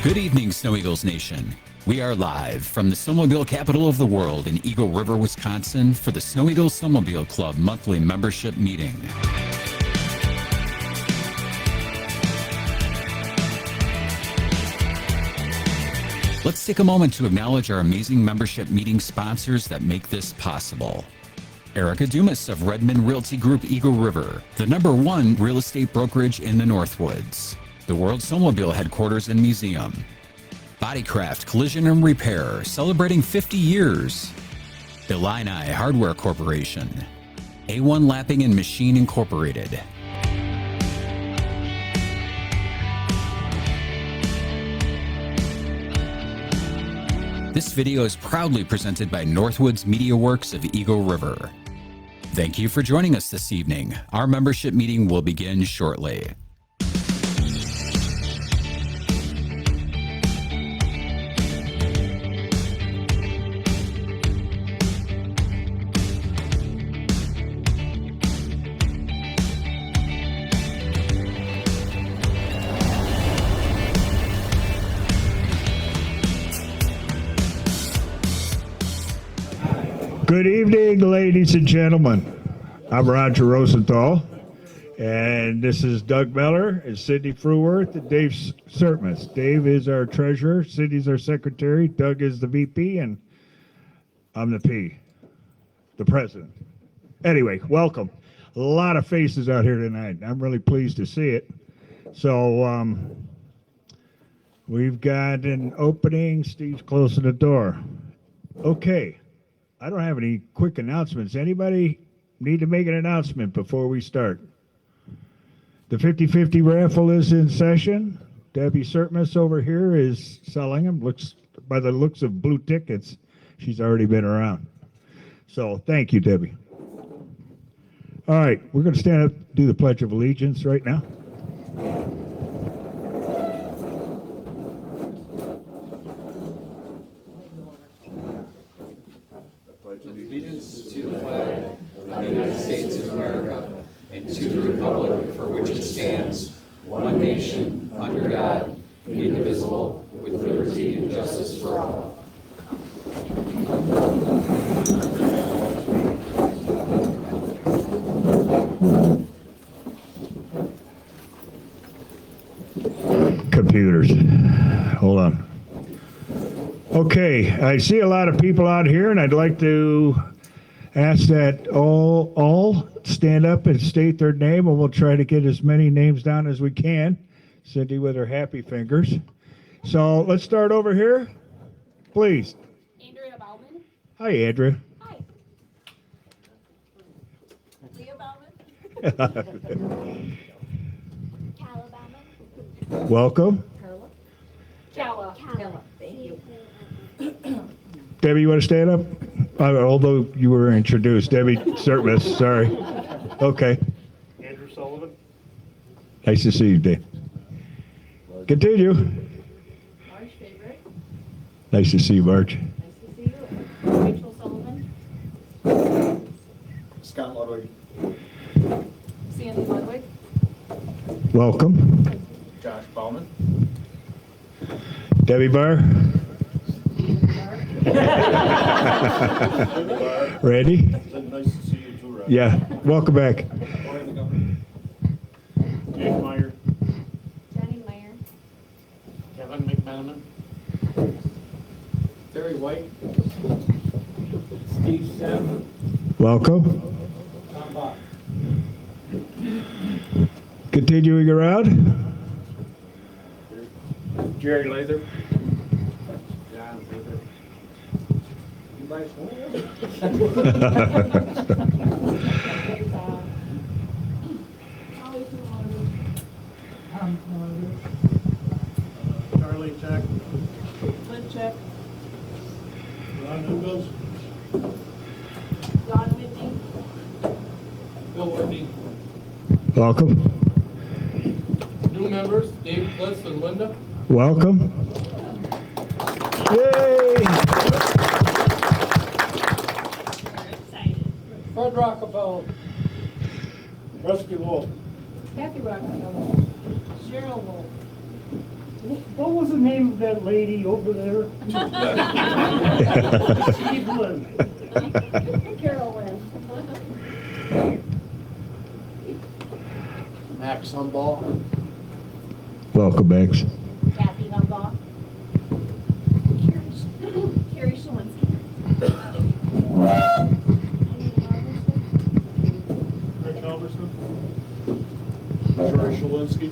Good evening, Snow Eagles Nation. We are live from the snowmobile capital of the world in Eagle River, Wisconsin for the Snow Eagles Snowmobile Club monthly membership meeting. Let's take a moment to acknowledge our amazing membership meeting sponsors that make this possible. Dumas of Redman Realty Group, Eagle River, the #1 real estate brokerage in the Northwoods. The World Snowmobile Headquarters and Museum. Bodycraft Collision and Repair, celebrating 50 years. ILLINI Hardware Corporation. A1 Lapping and Machine Incorporated. This video is proudly presented by Northwoods Mediaworks of Eagle River. Thank you for joining us this evening. Our membership meeting will begin shortly. Good evening, ladies and gentlemen. I'm Roger Rosenthal, and this is Doug Miller and Sidney Fruworth and Dave Sertmas. Dave is our treasurer, Sidney's our secretary, Doug is the VP, and I'm the P, the president. Anyway, welcome. A lot of faces out here tonight. I'm really pleased to see it. So we've got an opening. Steve's closing the door. Okay. I don't have any quick announcements. Anybody need to make an announcement before we start? The 50-50 raffle is in session. Debbie Sertmas over here is selling them. Looks, by the looks of blue tickets, she's already been around. So thank you, Debbie. All right, we're going to stand up, do the Pledge of Allegiance right now. Allegiance to the flag of the United States of America and to the republic for which it stands, one nation, under God, indivisible, with liberty and justice for all. Computers. Hold on. Okay, I see a lot of people out here, and I'd like to ask that all stand up and state their name, and we'll try to get as many names down as we can. Cindy with her happy fingers. So let's start over here, please. Andrea Bauman. Hi, Andrea. Hi. Leah Bauman. Calla Bauman. Welcome. Calla. Calla. Thank you. Debbie, you want to stand up? Although you were introduced. Debbie Sertmas, sorry. Okay. Andrew Sullivan. Nice to see you, Dave. Continue. Marge Favorite. Nice to see you, Marge. Nice to see you. Rachel Sullivan. Scott Ludwig. Sandy Ludwig. Welcome. Josh Bauman. Debbie Barr. Randy? Nice to see you too, Rob. Yeah, welcome back. Jake Meyer. Jenny Meyer. Kevin McManaman. Terry White. Steve Sam. Welcome. Tom Bach. Continuing around. Jerry Lather. John Lather. You guys Charlie Check. Clint Check. Ron Eagles. Don Whitney. Bill Whitney. Welcome. New members, Dave Cliff and Linda. Welcome. Yay! Fred Rockefeller. Rusty Wolf. Kathy Rockefeller. Cheryl Wolf. What was the name of that lady over there? Evelyn. Carolyn. Max Humball. Welcome, Max. Kathy Humbaugh. Carrie Shalinski. Rick Halverson. Troy Shalinski.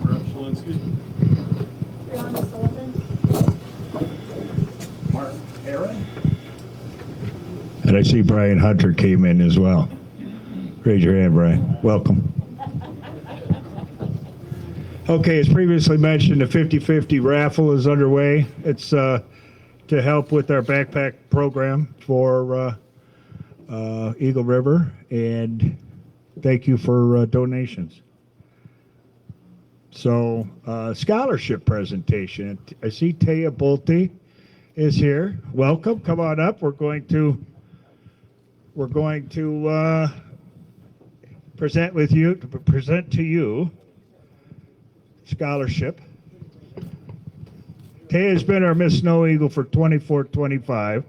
Brett Shalinski. Brianna Sullivan. Mark Aaron. And I see Brian Hunter came in as well. Raise your hand, Brian. Welcome. Okay, as previously mentioned, the 50/50 raffle is underway. It's to help with our backpack program for Eagle River, and thank you for donations. So, scholarship presentation. I see Taya Bolte is here. Welcome. Come on up. We're going to present to you scholarship. Taya has been our Miss Snow Eagle for 24-25,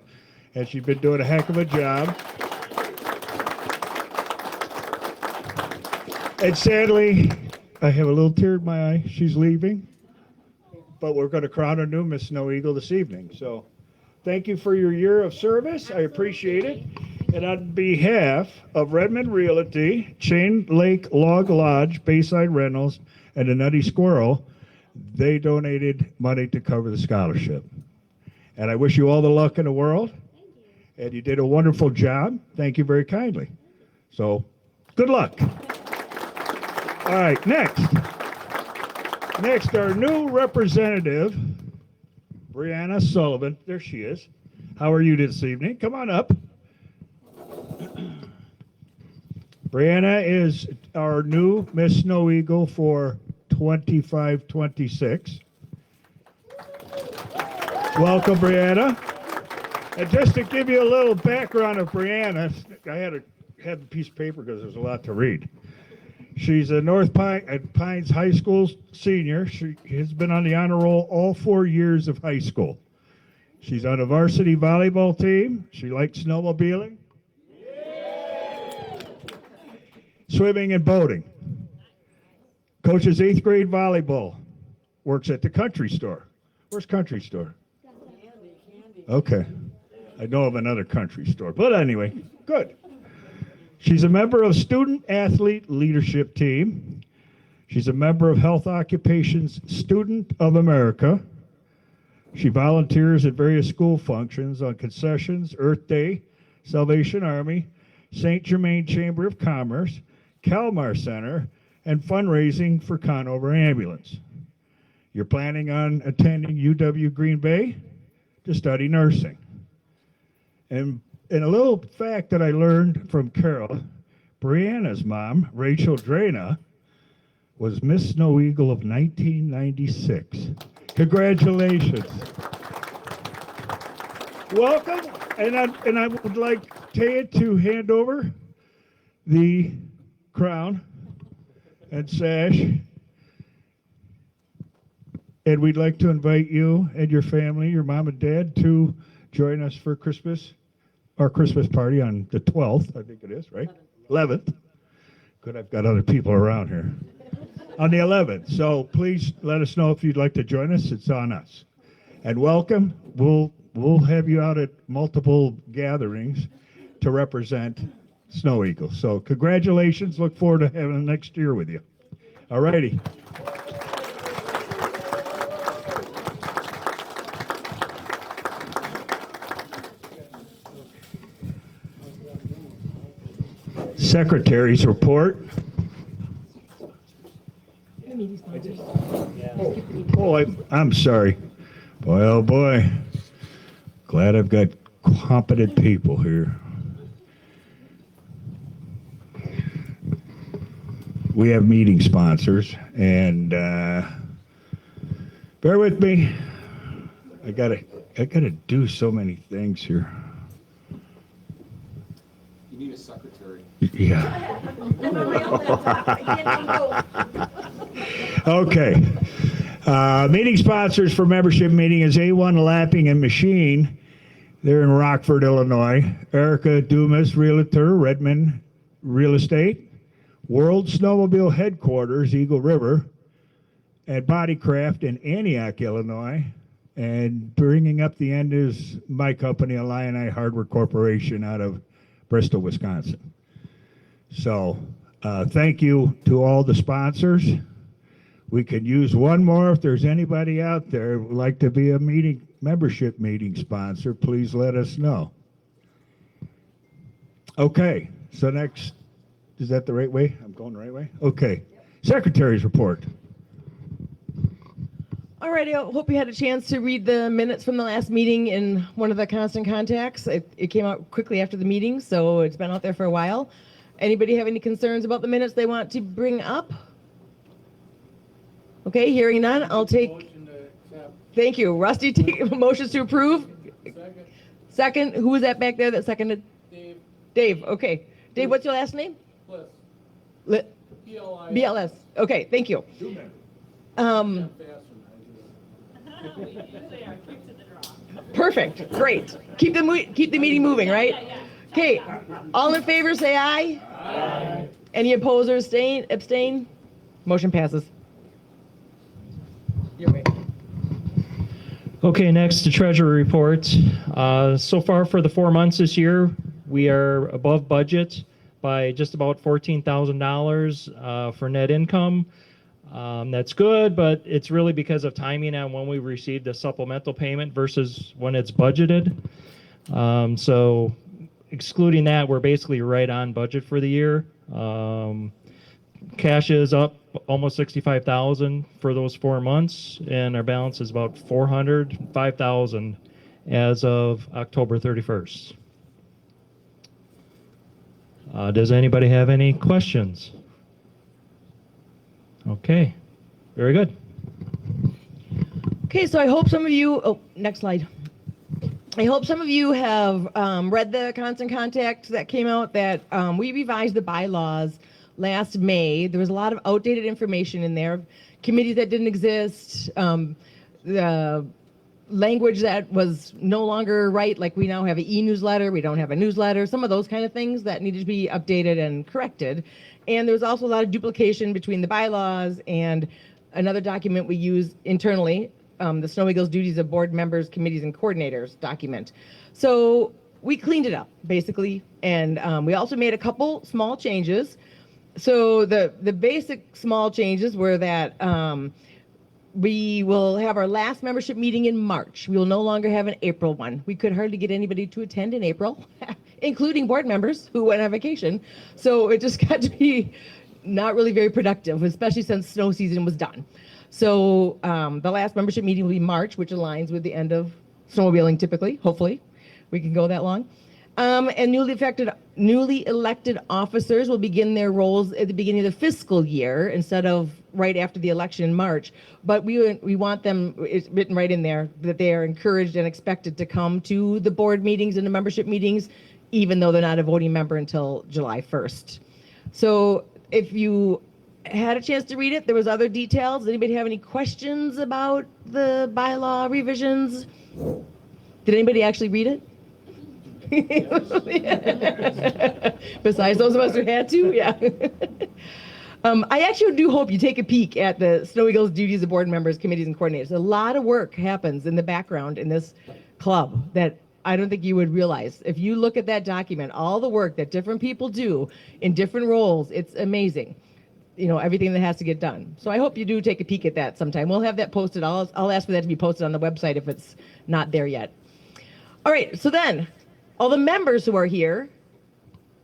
and she's been doing a heck of a job. And sadly, I have a little tear in my eye. She's leaving, but we're going to crown a new Miss Snow Eagle this evening. So thank you for your year of service. I appreciate it. And on behalf of Redman Realty, Chain Lake Log Lodge, Bayside Rentals, and the Nutty Squirrel, they donated money to cover the scholarship. And I wish you all the luck in the world. And you did a wonderful job. Thank you very kindly. So good luck. All right, next, our new representative, Brianna Sullivan. There she is. How are you this evening? Come on up. Brianna is our new Miss Snow Eagle for 25-26. Welcome, Brianna. And just to give you a little background of Brianna, I had a piece of paper because there's a lot to read. She's a North Pines High School senior. She has been on the honor roll all 4 years of high school. She's on a varsity volleyball team. She likes snowmobiling, swimming, and boating. Coaches 8th grade volleyball. Works at the Country Store. Where's Country Store? Okay. I know of another country store. But anyway, good. She's a member of Student Athlete Leadership Team. She's a member of Health Occupations Student of America. She volunteers at various school functions on concessions, Earth Day, Salvation Army, St. Germain Chamber of Commerce, Kalmar Center, and fundraising for Conover Ambulance. You're planning on attending UW Green Bay to study nursing. And a little fact that I learned from Carol, Brianna's mom, Rachel Drana, was Miss Snow Eagle of 1996. Congratulations. Welcome, and I would like Taya to hand over the crown and sash. And we'd like to invite you and your family, your mom and dad, to join us for Christmas, our Christmas party on the 12th, I think it is, right? 11th. Good, I've got other people around here. On the 11th. So please let us know if you'd like to join us. It's on us. And welcome. We'll have you out at multiple gatherings to represent Snow Eagle. So congratulations. Look forward to having the next year with you. All righty. Secretary's report. Oh, I'm sorry. Boy, oh boy. Glad I've got competent people here. We have meeting sponsors, and bear with me. I gotta do so many things here. You need a secretary. Yeah. Okay. Meeting sponsors for membership meeting is A1 Lapping and Machine. They're in Rockford, Illinois. Dumas, Realtor, Redman Real Estate. World Snowmobile Headquarters, Eagle River. And Bodycraft in Antioch, Illinois. And bringing up the end is my company, ILLINI Hardware Corporation out of Bristol, Wisconsin. So thank you to all the sponsors. We could use one more. If there's anybody out there who would like to be a membership meeting sponsor, please let us know. Okay, so next, is that the right way? I'm going the right way? Okay. Secretary's report. All right, I hope you had a chance to read the minutes from the last meeting in one of the constant contacts. It came out quickly after the meeting, so it's been out there for a while. Anybody have any concerns about the minutes they want to bring up? Okay, hearing none, I'll take. Motion to accept. Thank you. Rusty, take motions to approve. Second. Second, who was that back there that seconded? Dave. Dave, okay. Dave, what's your last name? Bliss. PLI. BLS. Okay, thank you. Faster than I do. They are quick to the draw. Perfect, great. Keep the meeting moving, right? Yeah. Okay, all in favor say aye. Aye. Any opposed or abstain? Motion passes. You're right. Okay, next, the treasury report. So far for the 4 months this year, we are above budget by just about $14,000 for net income. That's good, but it's really because of timing on when we received the supplemental payment versus when it's budgeted. So excluding that, we're basically right on budget for the year. Cash is up almost $65,000 for those 4 months, and our balance is about $405,000 as of October 31st. Does anybody have any questions? Okay, very good. Okay, so I hope some of you, next slide. I hope some of you have read the constant contact that came out that we revised the bylaws last May. There was a lot of outdated information in there, committees that didn't exist, the language that was no longer right, like we now have an e-newsletter, we don't have a newsletter, some of those kind of things that needed to be updated and corrected. And there was also a lot of duplication between the bylaws and another document we use internally, the SNO-Eagles Duties of Board Members, Committees, and Coordinators document. So we cleaned it up, basically, and we also made a couple small changes. So the basic small changes were that we will have our last membership meeting in March. We will no longer have an April one. We could hardly get anybody to attend in April, including board members who went on vacation. So it just got to be not really very productive, especially since snow season was done. So the last membership meeting will be March, which aligns with the end of snowmobiling typically, hopefully. We can go that long. And newly elected officers will begin their roles at the beginning of the fiscal year instead of right after the election in March. But we want them, it's written right in there, that they are encouraged and expected to come to the board meetings and the membership meetings, even though they're not a voting member until July 1st. So if you had a chance to read it, there was other details. Does anybody have any questions about the bylaw revisions? Did anybody actually read it? Besides those of us who had to, yeah. I actually do hope you take a peek at the SNO-Eagles Duties of Board Members, Committees, and Coordinators. A lot of work happens in the background in this club that I don't think you would realize. If you look at that document, all the work that different people do in different roles, it's amazing. You know, everything that has to get done. So I hope you do take a peek at that sometime. We'll have that posted. I'll ask for that to be posted on the website if it's not there yet. All right, so then, all the members who are here,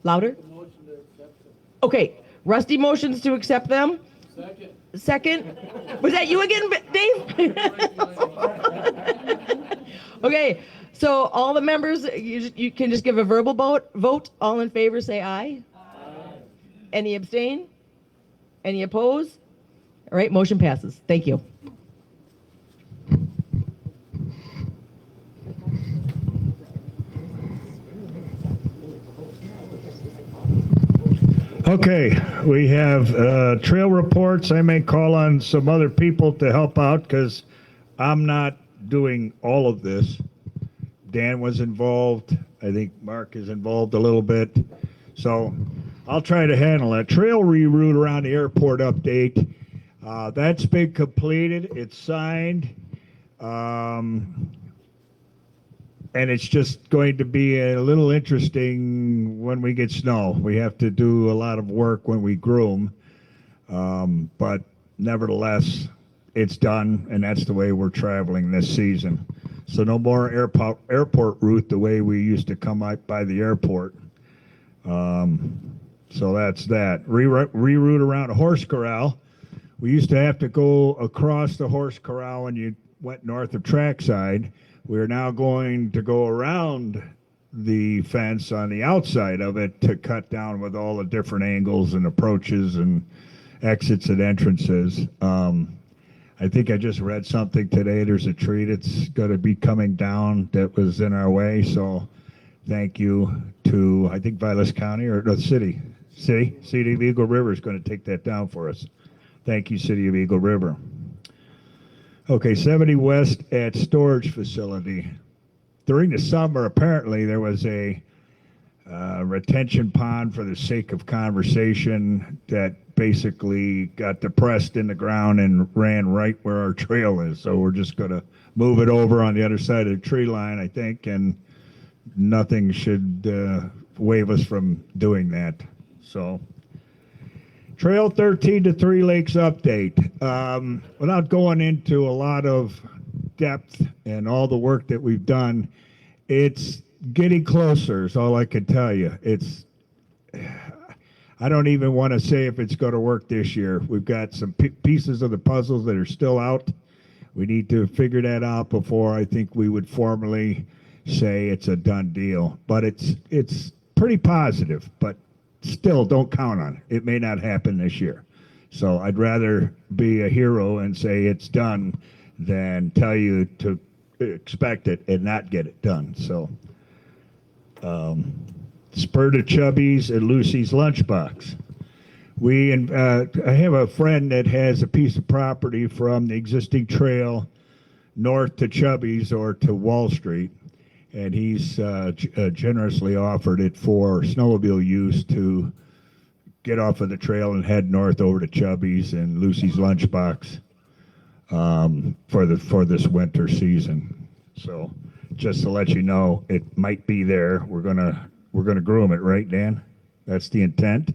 louder? Motion to accept it. Okay, Rusty motions to accept them. Second. Second? Was that you again, Dave? Okay, so all the members, you can just give a verbal vote. All in favor say aye. Aye. Any abstain? Any oppose? All right, motion passes. Thank you. Okay, we have trail reports. I may call on some other people to help out because I'm not doing all of this. Dan was involved. I think Mark is involved a little bit. So I'll try to handle it. Trail reroute around the airport update. That's been completed. It's signed. And it's just going to be a little interesting when we get snow. We have to do a lot of work when we groom. But nevertheless, it's done, and that's the way we're traveling this season. So no more airport route the way we used to come out by the airport. So that's that. Reroute around a horse corral. We used to have to go across the horse corral when you went north of trackside. We're now going to go around the fence on the outside of it to cut down with all the different angles and approaches and exits and entrances. I think I just read something today. There's a tree that's going to be coming down that was in our way. So thank you to, I think, Vilas County or the city. City of Eagle River is going to take that down for us. Thank you, City of Eagle River. Okay, 70 West at storage facility. During the summer, apparently, there was a retention pond for the sake of conversation that basically got depressed in the ground and ran right where our trail is. So we're just going to move it over on the other side of the tree line, I think, and nothing should waive us from doing that. So Trail 13 to Three Lakes update. Without going into a lot of depth and all the work that we've done, it's getting closer is all I can tell you. I don't even want to say if it's going to work this year. We've got some pieces of the puzzles that are still out. We need to figure that out before I think we would formally say it's a done deal. But it's pretty positive, but still don't count on it. It may not happen this year. So I'd rather be a hero and say it's done than tell you to expect it and not get it done. So Spur to Chubby's and Lucy's Lunchbox. I have a friend that has a piece of property from the existing trail north to Chubby's or to Wall Street, and he's generously offered it for snowmobile use to get off of the trail and head north over to Chubby's and Lucy's Lunchbox for this winter season. So just to let you know, it might be there. We're gonna groom it, right, Dan? That's the intent,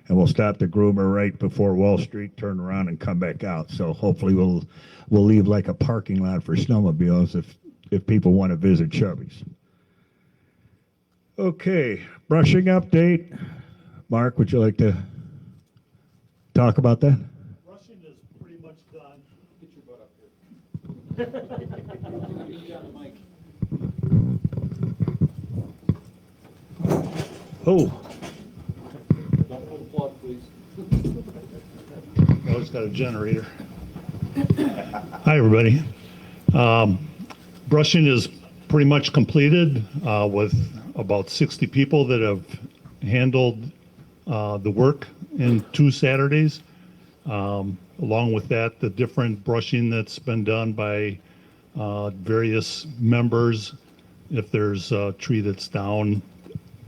and we'll stop the groomer right before Wall Street, turn around, and come back out. So hopefully we'll leave like a parking lot for snowmobiles if people want to visit Chubby's. Okay, brushing update. Mark, would you like to talk about that? Brushing is pretty much done. Get your butt up here. Oh, Don't pull the plug, please. Oh, it's got a generator. Hi, everybody. Brushing is pretty much completed with about 60 people that have handled the work in 2 Saturdays. Along with that, the different brushing that's been done by various members. If there's a tree that's down,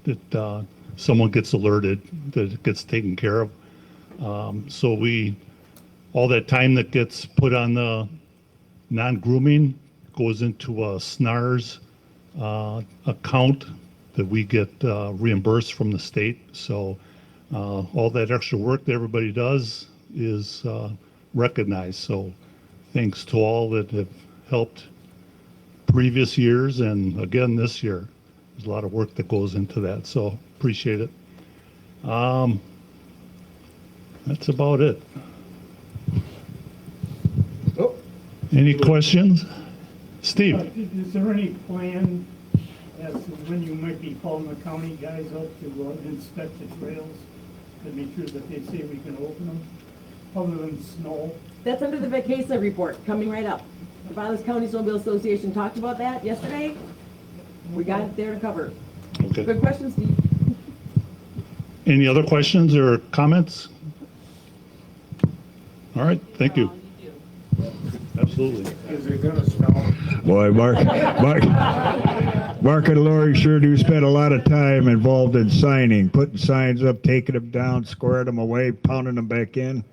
that someone gets alerted, that it gets taken care of. So all that time that gets put on the non-grooming goes into a SNARS account that we get reimbursed from the state. So all that extra work that everybody does is recognized. So thanks to all that have helped previous years and again this year. There's a lot of work that goes into that, so appreciate it. That's about it. oh, Any questions? Steve? Is there any plan as to when you might be calling the county guys out to inspect the trails to make sure that they say we can open them, other than snow? That's under the vacation report, coming right up. The Vilas County Snowmobile Association talked about that yesterday. We got it there to cover. Okay. Good question, Steve. Any other questions or comments? All right, thank you. Absolutely. Boy, Mark and Lori sure do spend a lot of time involved in signing, putting signs up, taking them down, squaring them away, pounding them back in.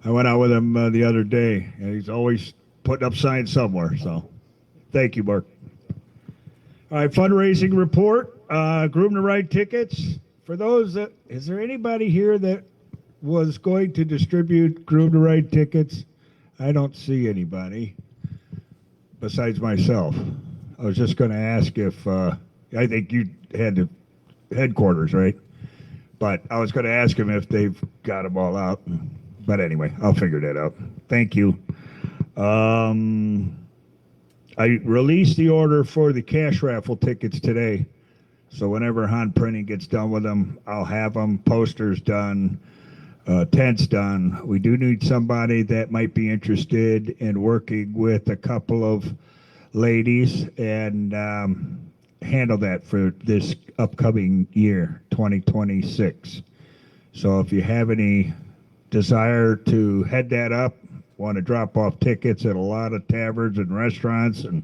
I went out with him the other day, and he's always putting up signs somewhere. So, thank you, Mark. All right, fundraising report. Groom to Ride tickets. For those that, is there anybody here that was going to distribute Groom to Ride tickets? I don't see anybody besides myself. I was just going to ask if, I think you had the headquarters, right? But I was going to ask him if they've got them all out. But anyway, I'll figure that out. Thank you. I released the order for the cash raffle tickets today. So whenever Han Printing gets done with them, I'll have them, posters done, tents done. We do need somebody that might be interested in working with a couple of ladies and handle that for this upcoming year, 2026. So if you have any desire to head that up, want to drop off tickets at a lot of taverns and restaurants and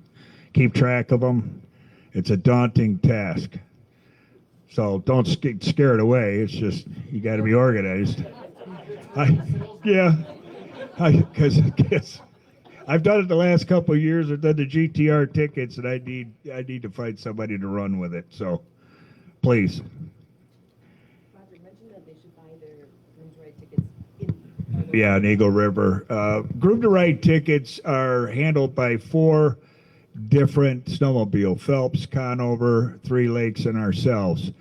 keep track of them, it's a daunting task. So don't get scared away. It's just, you got to be organized. Because I've done it the last couple of years. I've done the GTR tickets, and I need to find somebody to run with it. So, please. Roger mentioned that they should buy their Groom to Ride tickets Yeah, in Eagle River. Groom to Ride tickets are handled by 4 different snowmobile, Phelps, Conover, Three Lakes, and ourselves.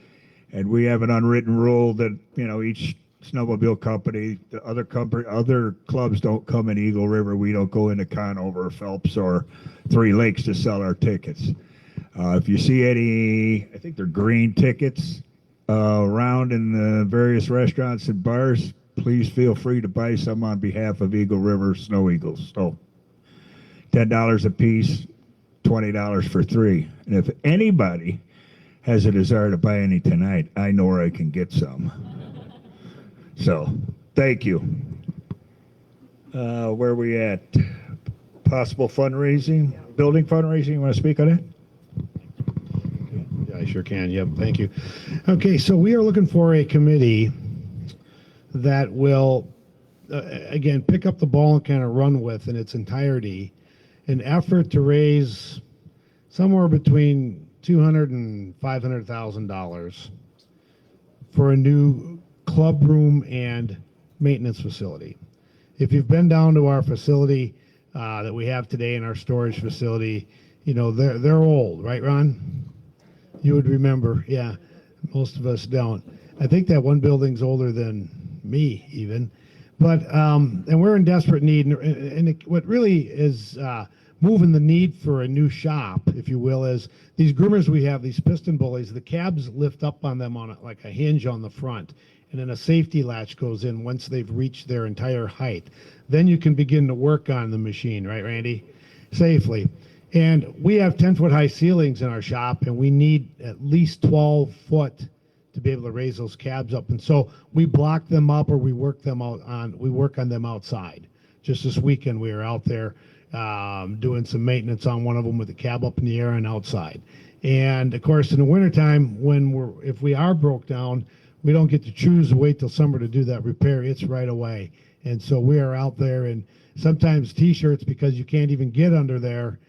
And we have an unwritten rule that, each snowmobile company, the other clubs don't come in Eagle River. We don't go into Conover, Phelps, or Three Lakes to sell our tickets. If you see any, I think they're green tickets around in the various restaurants and bars, please feel free to buy some on behalf of Eagle River SNO-Eagles. So $10 a piece, $20 for 3. And if anybody has a desire to buy any tonight, I know where I can get some. So, thank you. Where are we at? Possible fundraising, building fundraising. You want to speak on it? Yeah, I sure can. Yep, thank you. Okay, so we are looking for a committee that will, again, pick up the ball and kind of run with in its entirety an effort to raise somewhere between $200,000 and $500,000 for a new club room and maintenance facility. If you've been down to our facility that we have today in our storage facility, they're old, right, Ron? You would remember, yeah. Most of us don't. I think that one building's older than me, even. But and we're in desperate need, and what really is moving the need for a new shop, if you will, is these groomers we have, these piston bullies, the cabs lift up on them on like a hinge on the front, and then a safety latch goes in once they've reached their entire height. Then you can begin to work on the machine, right, Randy? Safely. And we have 10-foot high ceilings in our shop, and we need at least 12 foot to be able to raise those cabs up. And so we block them up, or we work on them outside. Just this weekend we were out there doing some maintenance on one of them with the cab up in the air and outside. And of course, in the wintertime, if we are broke down, we don't get to choose to wait till summer to do that repair. It's right away. And so we are out there, and sometimes t-shirts, because you can't even get under there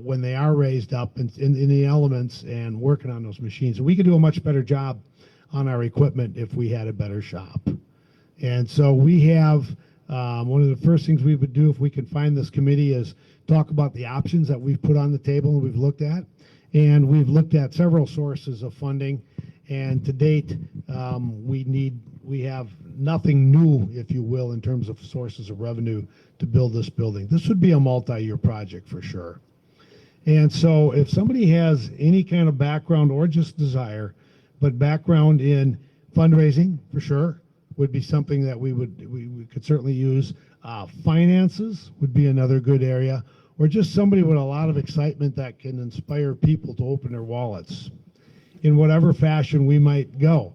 when they are raised up in the elements, and working on those machines. And we could do a much better job on our equipment if we had a better shop. And so we have one of the first things we would do if we could find this committee is talk about the options that we've put on the table and we've looked at. And we've looked at several sources of funding. And to date, we have nothing new, if you will, in terms of sources of revenue to build this building. This would be a multi-year project for sure. And so if somebody has any kind of background or just desire, but background in fundraising for sure would be something that we could certainly use. Finances would be another good area, or just somebody with a lot of excitement that can inspire people to open their wallets in whatever fashion we might go.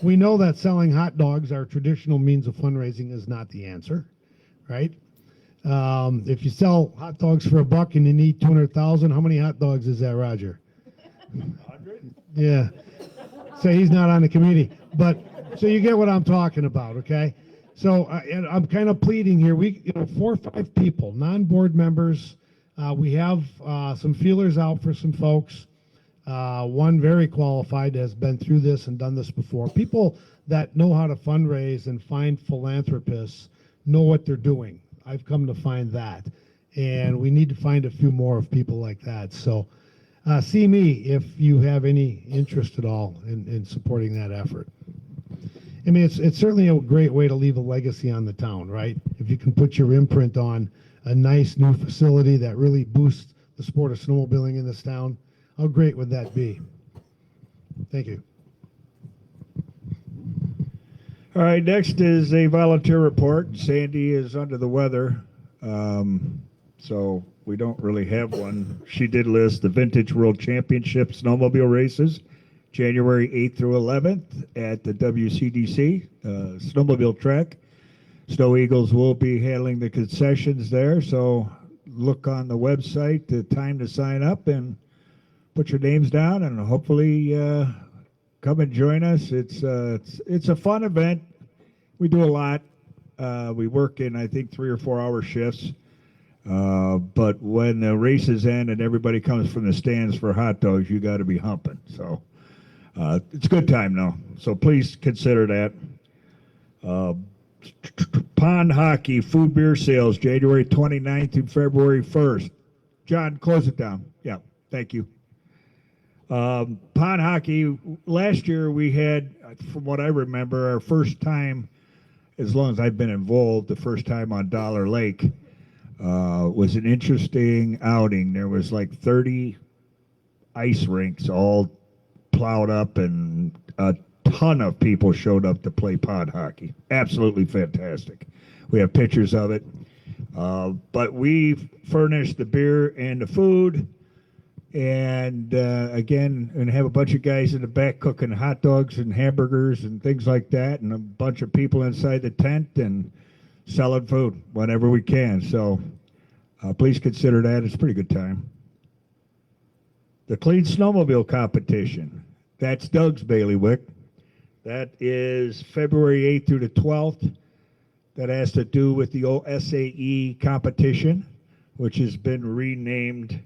we know that selling hot dogs, our traditional means of fundraising, is not the answer, right? If you sell hot dogs for $1 and you need 200,000, how many hot dogs is that, Roger? 100? Yeah. So he's not on the committee, but so you get what I'm talking about, okay? So and I'm kind of pleading here. We, 4 or 5 people, non-board members. We have some feelers out for some folks. One very qualified has been through this and done this before. People that know how to fundraise and find philanthropists know what they're doing. I've come to find that. And we need to find a few more of people like that. So see me if you have any interest at all in supporting that effort. I mean, it's certainly a great way to leave a legacy on the town, right? If you can put your imprint on a nice new facility that really boosts the sport of snowmobiling in this town, how great would that be? Thank you. All right, next is a volunteer report. Sandy is under the weather, so we don't really have one. She did list the Vintage World Championship snowmobile races, January 8th through 11th at the WCDC snowmobile track. SNO-Eagles will be handling the concessions there, so look on the website, the time to sign up, and put your names down, and hopefully come and join us. It's a fun event. We do a lot. We work in, I think, 3 or 4 hour shifts. But when the races end and everybody comes from the stands for hot dogs, you got to be humping. So it's a good time though. So please consider that. Pond hockey, food beer sales, January 29th through February 1st. John, close it down. Yeah, thank you. Pond hockey, last year we had, from what I remember, our first time, as long as I've been involved, the first time on Dollar Lake was an interesting outing. There was like 30 ice rinks all plowed up, and a ton of people showed up to play pond hockey. Absolutely fantastic. We have pictures of it. But we furnished the beer and the food. And again, and have a bunch of guys in the back cooking hot dogs and hamburgers and things like that, and a bunch of people inside the tent and selling food whenever we can. So please consider that. It's a pretty good time. The Clean Snowmobile Competition. That's Doug's bailiwick. That is February 8th through the 12th. That has to do with the OSAE competition, which has been renamed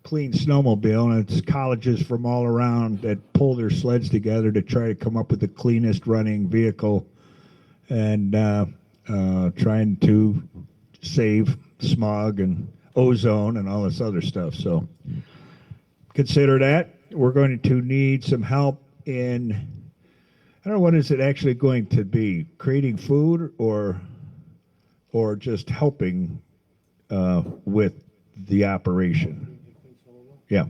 Clean Snowmobile, and it's colleges from all around that pull their sleds together to try to come up with the cleanest running vehicle and trying to save smog and ozone and all this other stuff. So consider that. We're going to need some help in, I don't know, what is it actually going to be? Creating food or just helping with the operation? Yeah.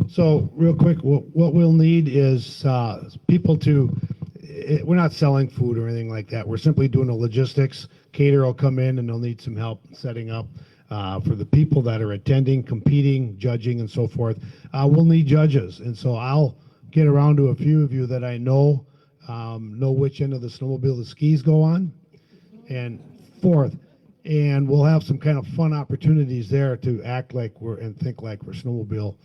So real quick, what we'll need is people to, we're not selling food or anything like that. We're simply doing the logistics. Caterer will come in and they'll need some help setting up for the people that are attending, competing, judging, and so forth. We'll need judges. And so I'll get around to a few of you that I know which end of the snowmobile the skis go on, and forth. And we'll have some kind of fun opportunities there to act like and think like we're snowmobile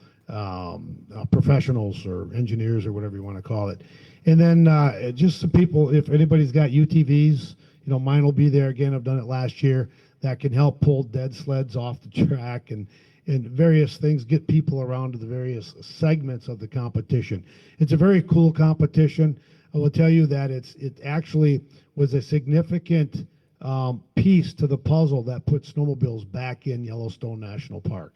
professionals or engineers or whatever you want to call it. And then just some people, if anybody's got UTVs, mine will be there again. I've done it last year. That can help pull dead sleds off the track and various things, get people around to the various segments of the competition. It's a very cool competition. I will tell you that it actually was a significant piece to the puzzle that put snowmobiles back in Yellowstone National Park.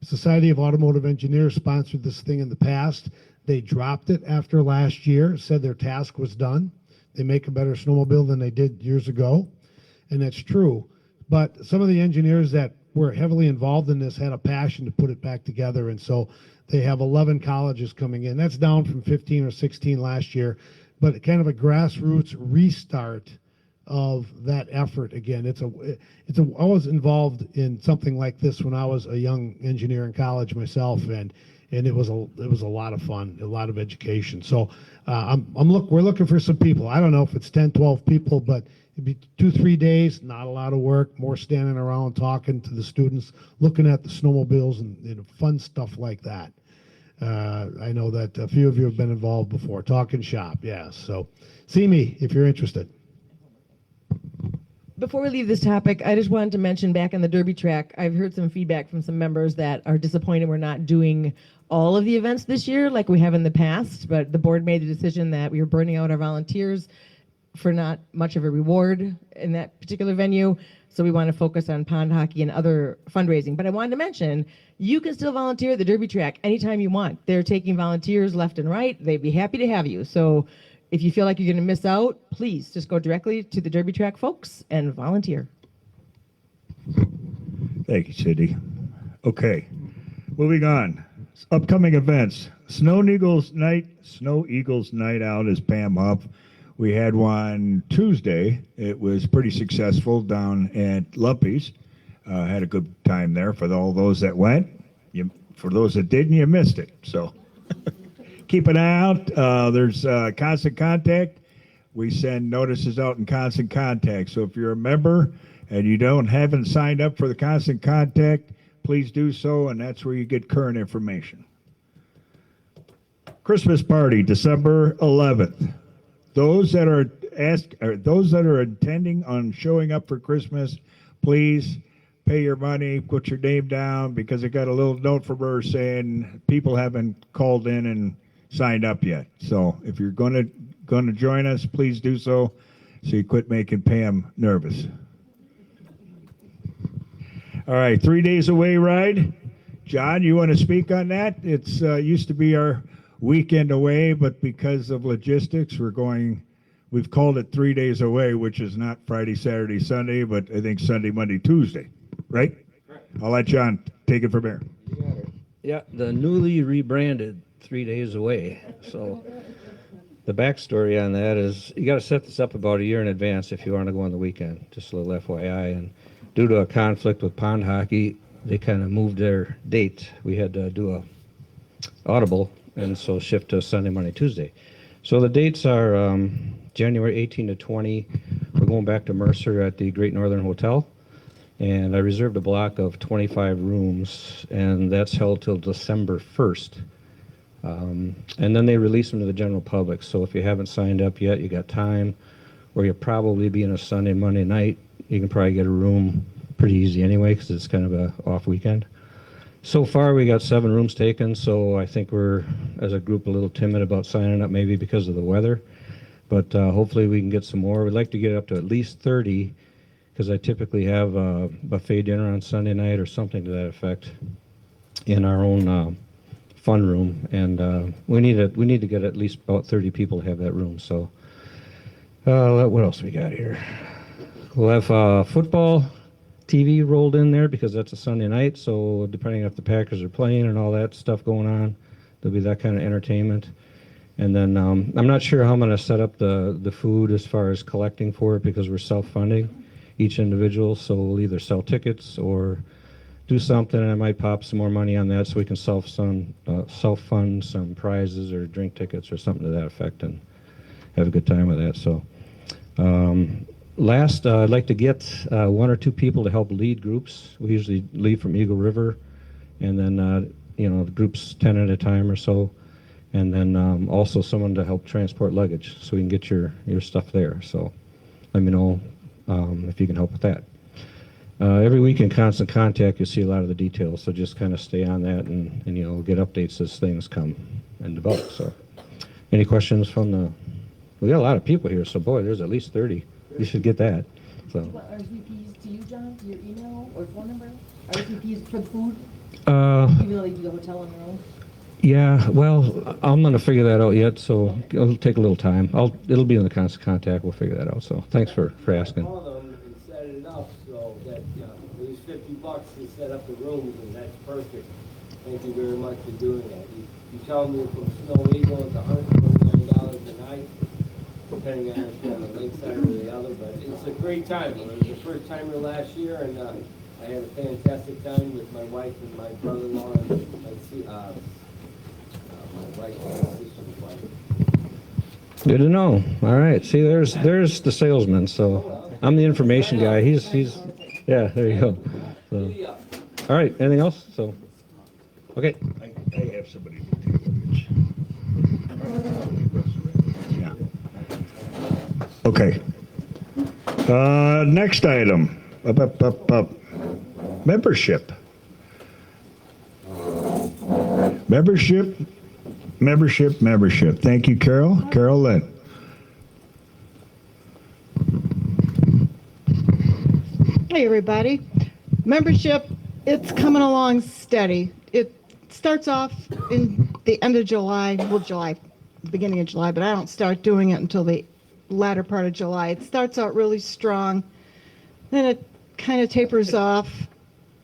Society of Automotive Engineers sponsored this thing in the past. They dropped it after last year, said their task was done. They make a better snowmobile than they did years ago, and that's true. But some of the engineers that were heavily involved in this had a passion to put it back together, and so they have 11 colleges coming in. That's down from 15 or 16 last year, but kind of a grassroots restart of that effort again. I was involved in something like this when I was a young engineer in college myself, and and it was a lot of fun, a lot of education. So we're looking for some people. I don't know if it's 10, 12 people, but it'd be 2-3 days, not a lot of work, more standing around talking to the students, looking at the snowmobiles and fun stuff like that. I know that a few of you have been involved before. Talking shop, yeah. So see me if you're interested. Before we leave this topic, I just wanted to mention back on the Derby track, I've heard some feedback from some members that are disappointed we're not doing all of the events this year like we have in the past, but the board made the decision that we were burning out our volunteers for not much of a reward in that particular venue. So we want to focus on pond hockey and other fundraising. But I wanted to mention, you can still volunteer at the Derby track anytime you want. They're taking volunteers left and right. They'd be happy to have you. So if you feel like you're going to miss out, please just go directly to the Derby track folks and volunteer. Thank you, Cindy. Okay, moving on. Upcoming events. SNO-Eagles night out, as Pam Huff. We had one Tuesday. It was pretty successful down at Lumpy's. Had a good time there for all those that went. For those that didn't, you missed it. So keep an eye out. There's Constant Contact. We send notices out in Constant Contact. So if you're a member and you haven't signed up for the Constant Contact, please do so, and that's where you get current information. Christmas party, December 11th. Those that are intending on showing up for Christmas, please pay your money, put your name down, because I got a little note from her saying people haven't called in and signed up yet. So if you're going to join us, please do so you quit making Pam nervous. All right, 3 days away ride. John, you want to speak on that? It's used to be our weekend away, but because of logistics, we've called it 3 days away, which is not Friday, Saturday, Sunday, but I think Sunday, Monday, Tuesday, right? Correct. I'll let John take it from here. You got it. Yeah, the newly rebranded 3 days away. So the backstory on that is you got to set this up about a year in advance if you want to go on the weekend, just a little FYI. And due to a conflict with pond hockey, they kind of moved their date. We had to do a audible, and so shift to Sunday, Monday, Tuesday. So the dates are January 18 to 20. We're going back to Mercer at the Great Northern Hotel, and I reserved a block of 25 rooms, and that's held till December 1st. And then they release them to the general public. So if you haven't signed up yet, you got time, or you'll probably be in a Sunday, Monday night. You can probably get a room pretty easy anyway, because it's kind of a off weekend. So far, we got 7 rooms taken, so I think we're, as a group, a little timid about signing up, maybe because of the weather. But hopefully we can get some more. We'd like to get up to at least 30, because I typically have a buffet dinner on Sunday night or something to that effect in our own fun room. And we need to get at least about 30 people to have that room. So what else we got here? We'll have football TV rolled in there because that's a Sunday night, so depending if the Packers are playing and all that stuff going on, there'll be that kind of entertainment. And then I'm not sure how I'm going to set up the food as far as collecting for it, because we're self-funding each individual, so we'll either sell tickets or do something, and I might pop some more money on that so we can self-fund some prizes or drink tickets or something to that effect and have a good time with that. So last, I'd like to get 1 or 2 people to help lead groups. We usually lead from Eagle River, and then the groups 10 at a time or so, and then also someone to help transport luggage so we can get your stuff there. So let me know if you can help with that. Every week in Constant Contact, you'll see a lot of the details, so just kind of stay on that and get updates as things come and develop. So any questions from we got a lot of people here, so boy, there's at least 30. You should get that. So. What RSVPs to you, John? To your email or phone number? RSVPs for the food? Even though they do the hotel on their own? Yeah, well, I'm going to figure that out yet, so it'll take a little time. It'll be in the Constant Contact. We'll figure that out. So thanks for asking. Call them and set it up so that it was $50 to set up the rooms, and that's perfect. Thank you very much for doing that. You tell me from SNO-Eagles, $129 a night, depending on if you're on the lakeside or the other, but it's a great time. It was the first time here last year, and I had a fantastic time with my wife and my brother-in-law and my like transition plan. Good to know. All right. See, there's the salesman. So I'm the information guy. He's yeah. There you go. So, all right. Anything else? So, okay. I have somebody to take a look. Yeah. Okay. Next item. Membership. Membership. Thank you, Carol. Carol Lynn. Hey, everybody. Membership, it's coming along steady. It starts off in the end of July, beginning of July, but I don't start doing it until the latter part of July. It starts out really strong, then it kind of tapers off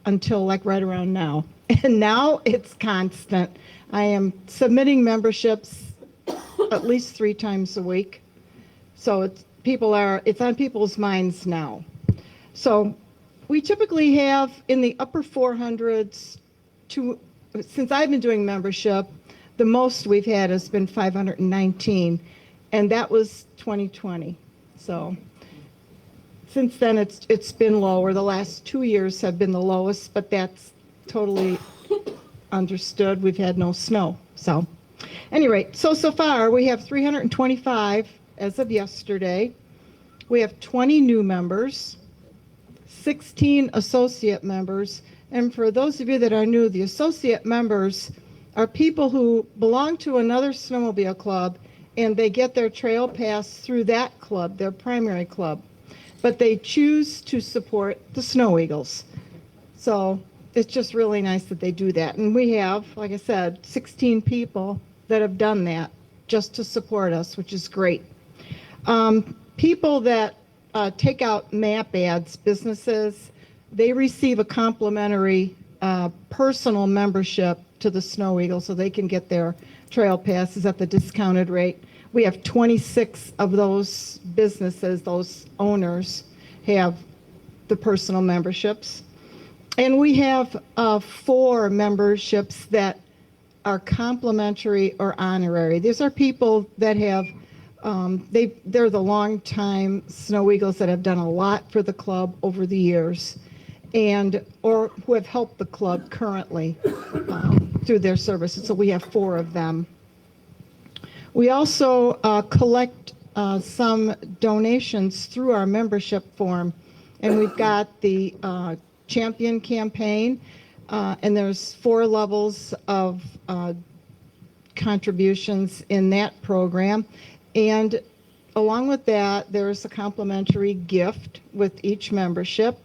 until like right around now. And now it's constant. I am submitting memberships at least 3 times a week. So it's on people's minds now. So we typically have in the upper 400s since I've been doing membership, the most we've had has been 519, and that was 2020. So since then it's been lower. The last 2 years have been the lowest, but that's totally understood. We've had no snow. So anyway, so far we have 325 as of yesterday. We have 20 new members, 16 associate members. And for those of you that are new, the associate members are people who belong to another snowmobile club and they get their trail pass through that club, their primary club. But they choose to support the Snow-Eagles. So it's just really nice that they do that. And we have, like I said, 16 people that have done that just to support us, which is great. People that take out map ads, businesses, they receive a complimentary personal membership to the Snow-Eagles so they can get their trail passes at the discounted rate. We have 26 of those businesses, those owners, have the personal memberships. And we have 4 memberships that are complimentary or honorary. These are people that have, they're the long-time Snow-Eagles that have done a lot for the club over the years, or who have helped the club currently through their services. So we have 4 of them. We also collect some donations through our membership form, and we've got the Champion campaign, and there's 4 levels of contributions in that program. And along with that, there's a complimentary gift with each membership,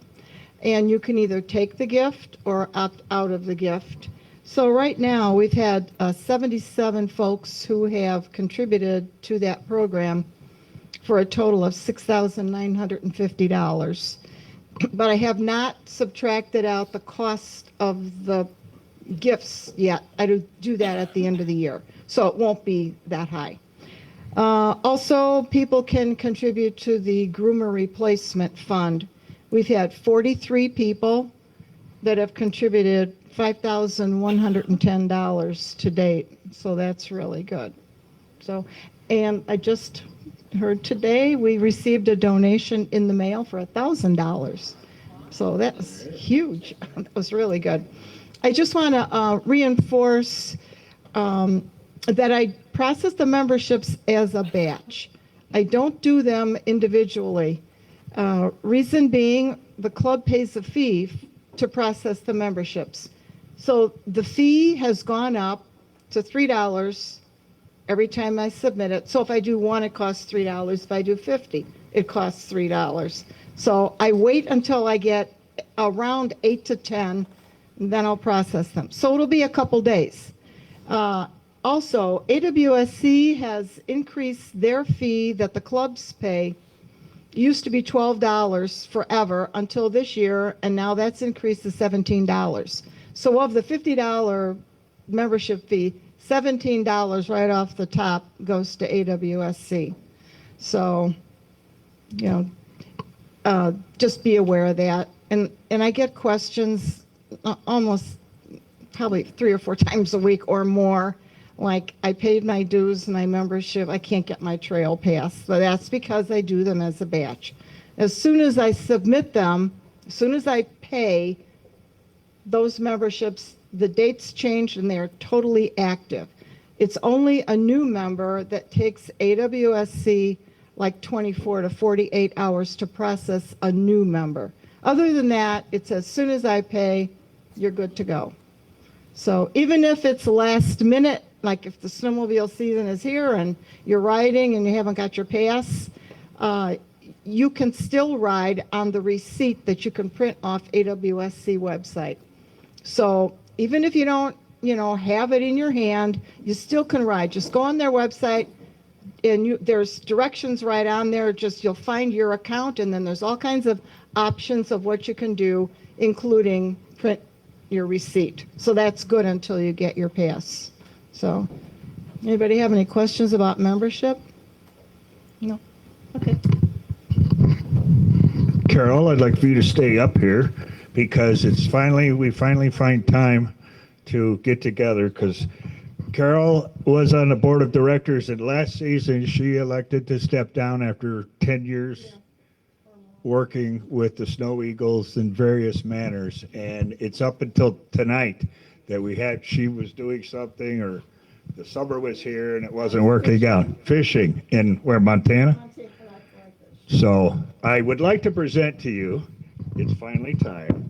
and you can either take the gift or opt out of the gift. So right now, we've had 77 folks who have contributed to that program for a total of $6,950. But I have not subtracted out the cost of the gifts yet. I do that at the end of the year, so it won't be that high. Also, people can contribute to the groomer replacement fund. We've had 43 people that have contributed $5,110 to date, so that's really good. So, and I just heard today we received a donation in the mail for $1,000. So that's huge. That was really good. I just want to reinforce that I process the memberships as a batch. I don't do them individually. Reason being, the club pays a fee to process the memberships. So the fee has gone up to $3 every time I submit it. So if I do 1, it costs $3. If I do 50, it costs $3. So I wait until I get around 8 to 10, and then I'll process them. So it'll be a couple days. Also, AWSC has increased their fee that the clubs pay. It used to be $12 forever until this year, and now that's increased to $17. So of the $50 membership fee, $17 right off the top goes to AWSC. So, you know, just be aware of that. And I get questions almost probably 3 or 4 times a week or more Like, I paid my dues, my membership, I can't get my trail pass. So that's because I do them as a batch. As soon as I submit them, as soon as I pay, those memberships, the dates change and they're totally active. It's only a new member that takes AWSC like 24 to 48 hours to process a new member. Other than that, it's as soon as I pay, you're good to go. So even if it's last minute, like if the snowmobile season is here and you're riding and you haven't got your pass, you can still ride on the receipt that you can print off AWSC website. So even if you don't, have it in your hand, you still can ride. Just go on their website, and there's directions right on there. Just you'll find your account, and then there's all kinds of options of what you can do, including print your receipt. So that's good until you get your pass. So anybody have any questions about membership? No? Okay. Carol, I'd like for you to stay up here because we finally find time to get together, because Carol was on the board of directors, and last season she elected to step down after 10 years working with the SNO-Eagles in various manners. And it's up until tonight that she was doing something, or the summer was here and it wasn't working out. Fishing in where, Montana? So I would like to present to you, it's finally time.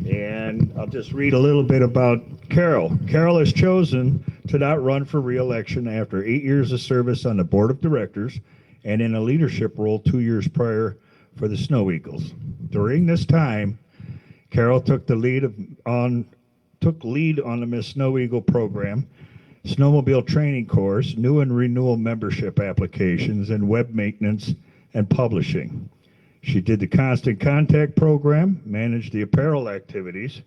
And I'll just read a little bit about Carol. Carol has chosen to not run for re-election after 8 years of service on the board of directors and in a leadership role 2 years prior for the SNO-Eagles. During this time, Carol took lead on the Miss Snow-Eagle program, snowmobile training course, new and renewal membership applications, and web maintenance and publishing. She did the Constant Contact program, managed the apparel activities,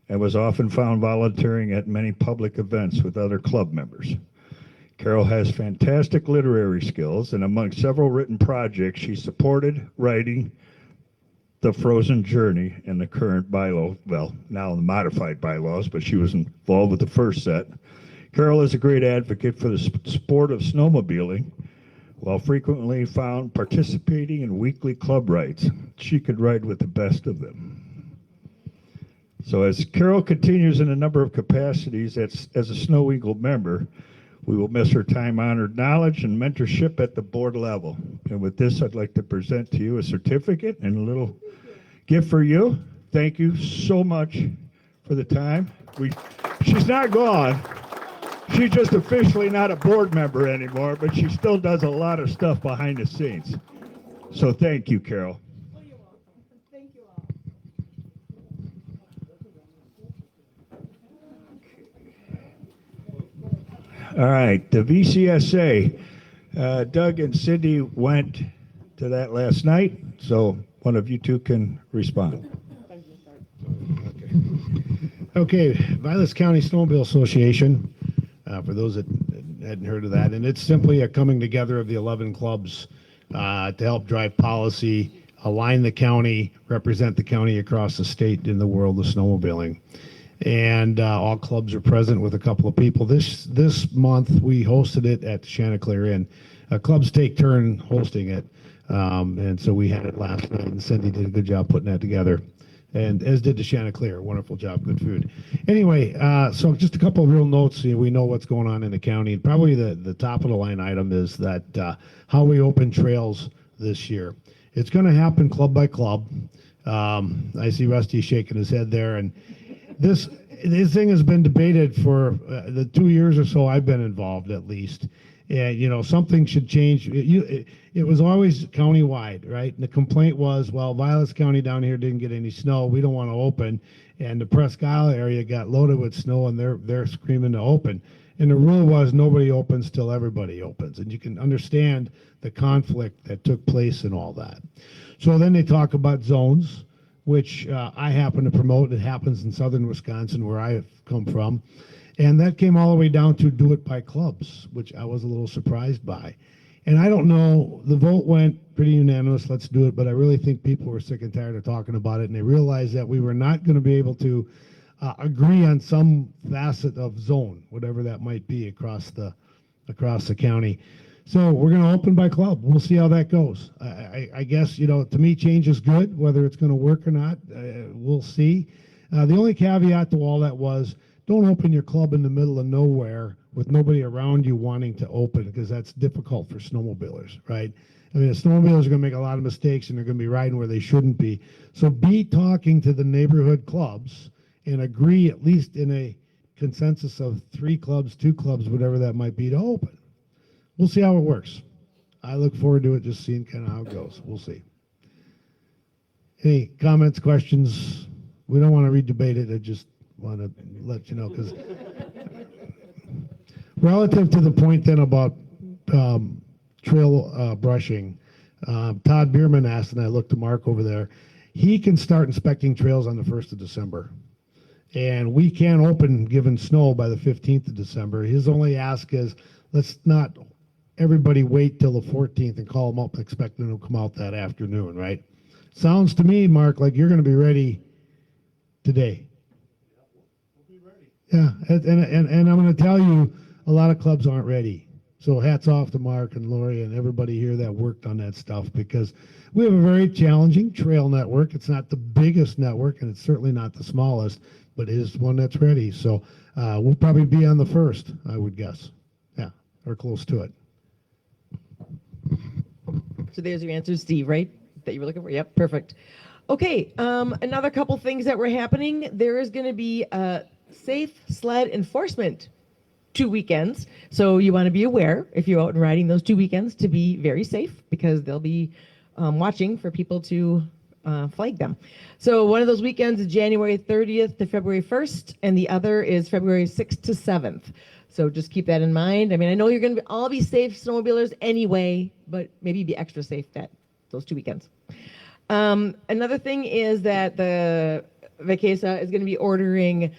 and was often found volunteering at many public events with other club members. Carol has fantastic literary skills, and among several written projects, she supported writing The Frozen Journey and the current bylaw, well, now the modified bylaws, but she was involved with the first set. Carol is a great advocate for the sport of snowmobiling, while frequently found participating in weekly club rides. She could ride with the best of them. So as Carol continues in a number of capacities as a SNO-Eagle member, we will miss her time-honored knowledge and mentorship at the board level. And with this, I'd like to present to you a certificate and a little gift for you. Thank you so much for the time. She's not gone. She's just officially not a board member anymore, but she still does a lot of stuff behind the scenes. So thank you, Carol. Oh, you're welcome. Thank you all. All right, the VCSA. Doug and Cindy went to that last night, so one of you two can respond. Okay, Vilas County Snowmobile Association, for those that hadn't heard of that, and it's simply a coming together of the 11 clubs to help drive policy, align the county, represent the county across the state in the world of snowmobiling. And all clubs are present with a couple of people. This month we hosted it at the Chanticleer Inn. Clubs take turn hosting it, and so we had it last night, and Cindy did a good job putting that together. And as did the Chanticleer, wonderful job, good food. Anyway, so just a couple of real notes. We know what's going on in the county. Probably the top of the line item is that how we open trails this year. It's going to happen club by club. I see Rusty shaking his head there, and this thing has been debated for the 2 years or so I've been involved, at least. And, something should change. It was always countywide, right? And the complaint was, well, Vilas County down here didn't get any snow. We don't want to open. And the Presque Isle area got loaded with snow, and they're screaming to open. And the rule was nobody opens till everybody opens. And you can understand the conflict that took place and all that. So then they talk about zones, which I happen to promote. It happens in southern Wisconsin, where I come from. And that came all the way down to do it by clubs, which I was a little surprised by. And I don't know, the vote went pretty unanimous, let's do it, but I really think people were sick and tired of talking about it, and they realized that we were not going to be able to agree on some facet of zone, whatever that might be across the county. So we're going to open by club. We'll see how that goes. I guess, to me, change is good. Whether it's going to work or not, we'll see. The only caveat to all that was, don't open your club in the middle of nowhere with nobody around you wanting to open, because that's difficult for snowmobilers, right? I mean, the snowmobilers are going to make a lot of mistakes, and they're going to be riding where they shouldn't be. So be talking to the neighborhood clubs and agree, at least in a consensus of 3 clubs, 2 clubs, whatever that might be, to open. We'll see how it works. I look forward to it, just seeing kind of how it goes. We'll see. Any comments, questions? We don't want to redebate it. I just want to let you know, because relative to the point then about trail brushing, Todd Bierman asked, and I looked to Mark over there, he can start inspecting trails on the 1st of December. And we can open, given snow, by the 15th of December. His only ask is, let's not everybody wait till the 14th and call them up expecting them to come out that afternoon, right? Sounds to me, Mark, like you're going to be ready today. Yeah, and I'm going to tell you, a lot of clubs aren't ready. So hats off to Mark and Lori and everybody here that worked on that stuff, because we have a very challenging trail network. It's not the biggest network, and it's certainly not the smallest, but it is one that's ready. So we'll probably be on the 1st, I would guess. Yeah, or close to it. So there's your answer, Steve, right? That you were looking for? Yep, perfect. Okay, another couple things that were happening. There is going to be a safe sled enforcement 2 weekends. So you want to be aware, if you're out and riding those 2 weekends, to be very safe, because they'll be watching for people to flag them. So one of those weekends is January 30th to February 1st, and the other is February 6th to 7th. So just keep that in mind. I mean, I know you're going to all be safe snowmobilers anyway, but maybe be extra safe those 2 weekends. Another thing is that the VECASA is going to be ordering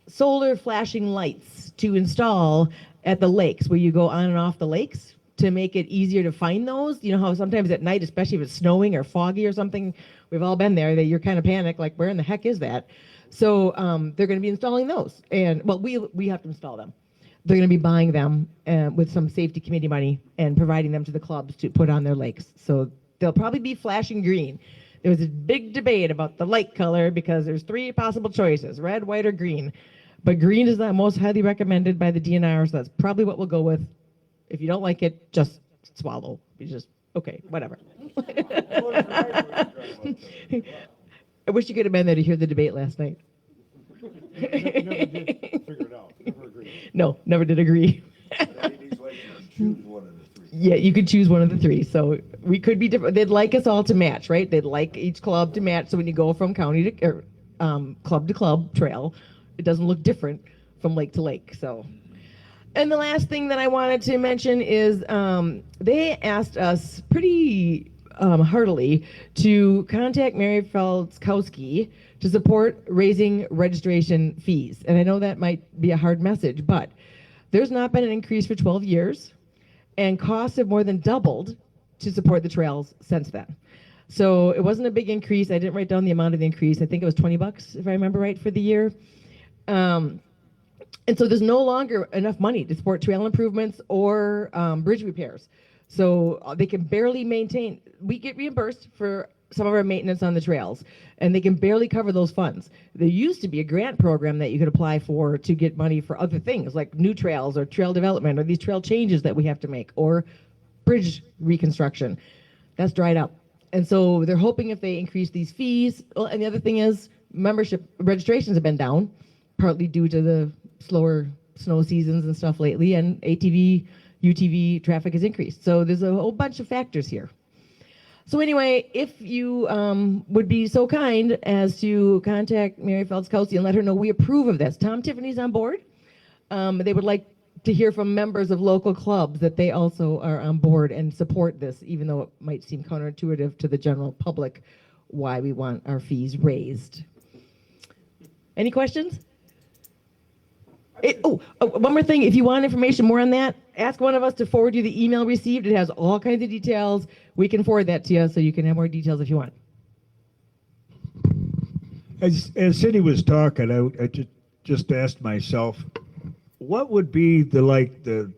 solar flashing lights to install at the lakes, where you go on and off the lakes, to make it easier to find those. You know how sometimes at night, especially if it's snowing or foggy or something, we've all been there, that you're kind of panicked, like, where in the heck is that? So they're going to be installing those. And, well, we have to install them. They're going to be buying them with some safety committee money and providing them to the clubs to put on their lakes. So they'll probably be flashing green. There was a big debate about the light color, because there's 3 possible choices: red, white, or green. But green is the most highly recommended by the DNR, so that's probably what we'll go with. If you don't like it, just swallow. You just, okay, whatever. I wish you could have been there to hear the debate last night. Never did figure it out. Never agreed. No, never did agree. Choose one of the 3. Yeah, you could choose one of the 3. So we could be different. They'd like us all to match, right? They'd like each club to match. So when you go from county to club to club trail, it doesn't look different from lake to lake. So, and the last thing that I wanted to mention is they asked us pretty heartily to contact Mary 𝙋𝙧𝙚𝙨𝙚 to support raising registration fees. And I know that might be a hard message, but there's not been an increase for 12 years, and costs have more than doubled to support the trails since then. So it wasn't a big increase. I didn't write down the amount of the increase. I think it was $20, if I remember right, for the year. And so there's no longer enough money to support trail improvements or bridge repairs. So they can barely maintain. We get reimbursed for some of our maintenance on the trails, and they can barely cover those funds. There used to be a grant program that you could apply for to get money for other things, like new trails or trail development or these trail changes that we have to make, or bridge reconstruction. That's dried up. And so they're hoping if they increase these fees. Well, and the other thing is, membership registrations have been down, partly due to the slower snow seasons and stuff lately, and ATV, UTV traffic has increased. So there's a whole bunch of factors here. So anyway, if you would be so kind as to contact Mary 𝙋𝙧𝙚𝙨𝙚 and let her know we approve of this. Tom Tiffany's on board. They would like to hear from members of local clubs that they also are on board and support this, even though it might seem counterintuitive to the general public why we want our fees raised. Any questions? One more thing. If you want information more on that, ask one of us to forward you the email received. It has all kinds of details. We can forward that to you so you can have more details if you want. As Cindy was talking, I just asked myself, what would be the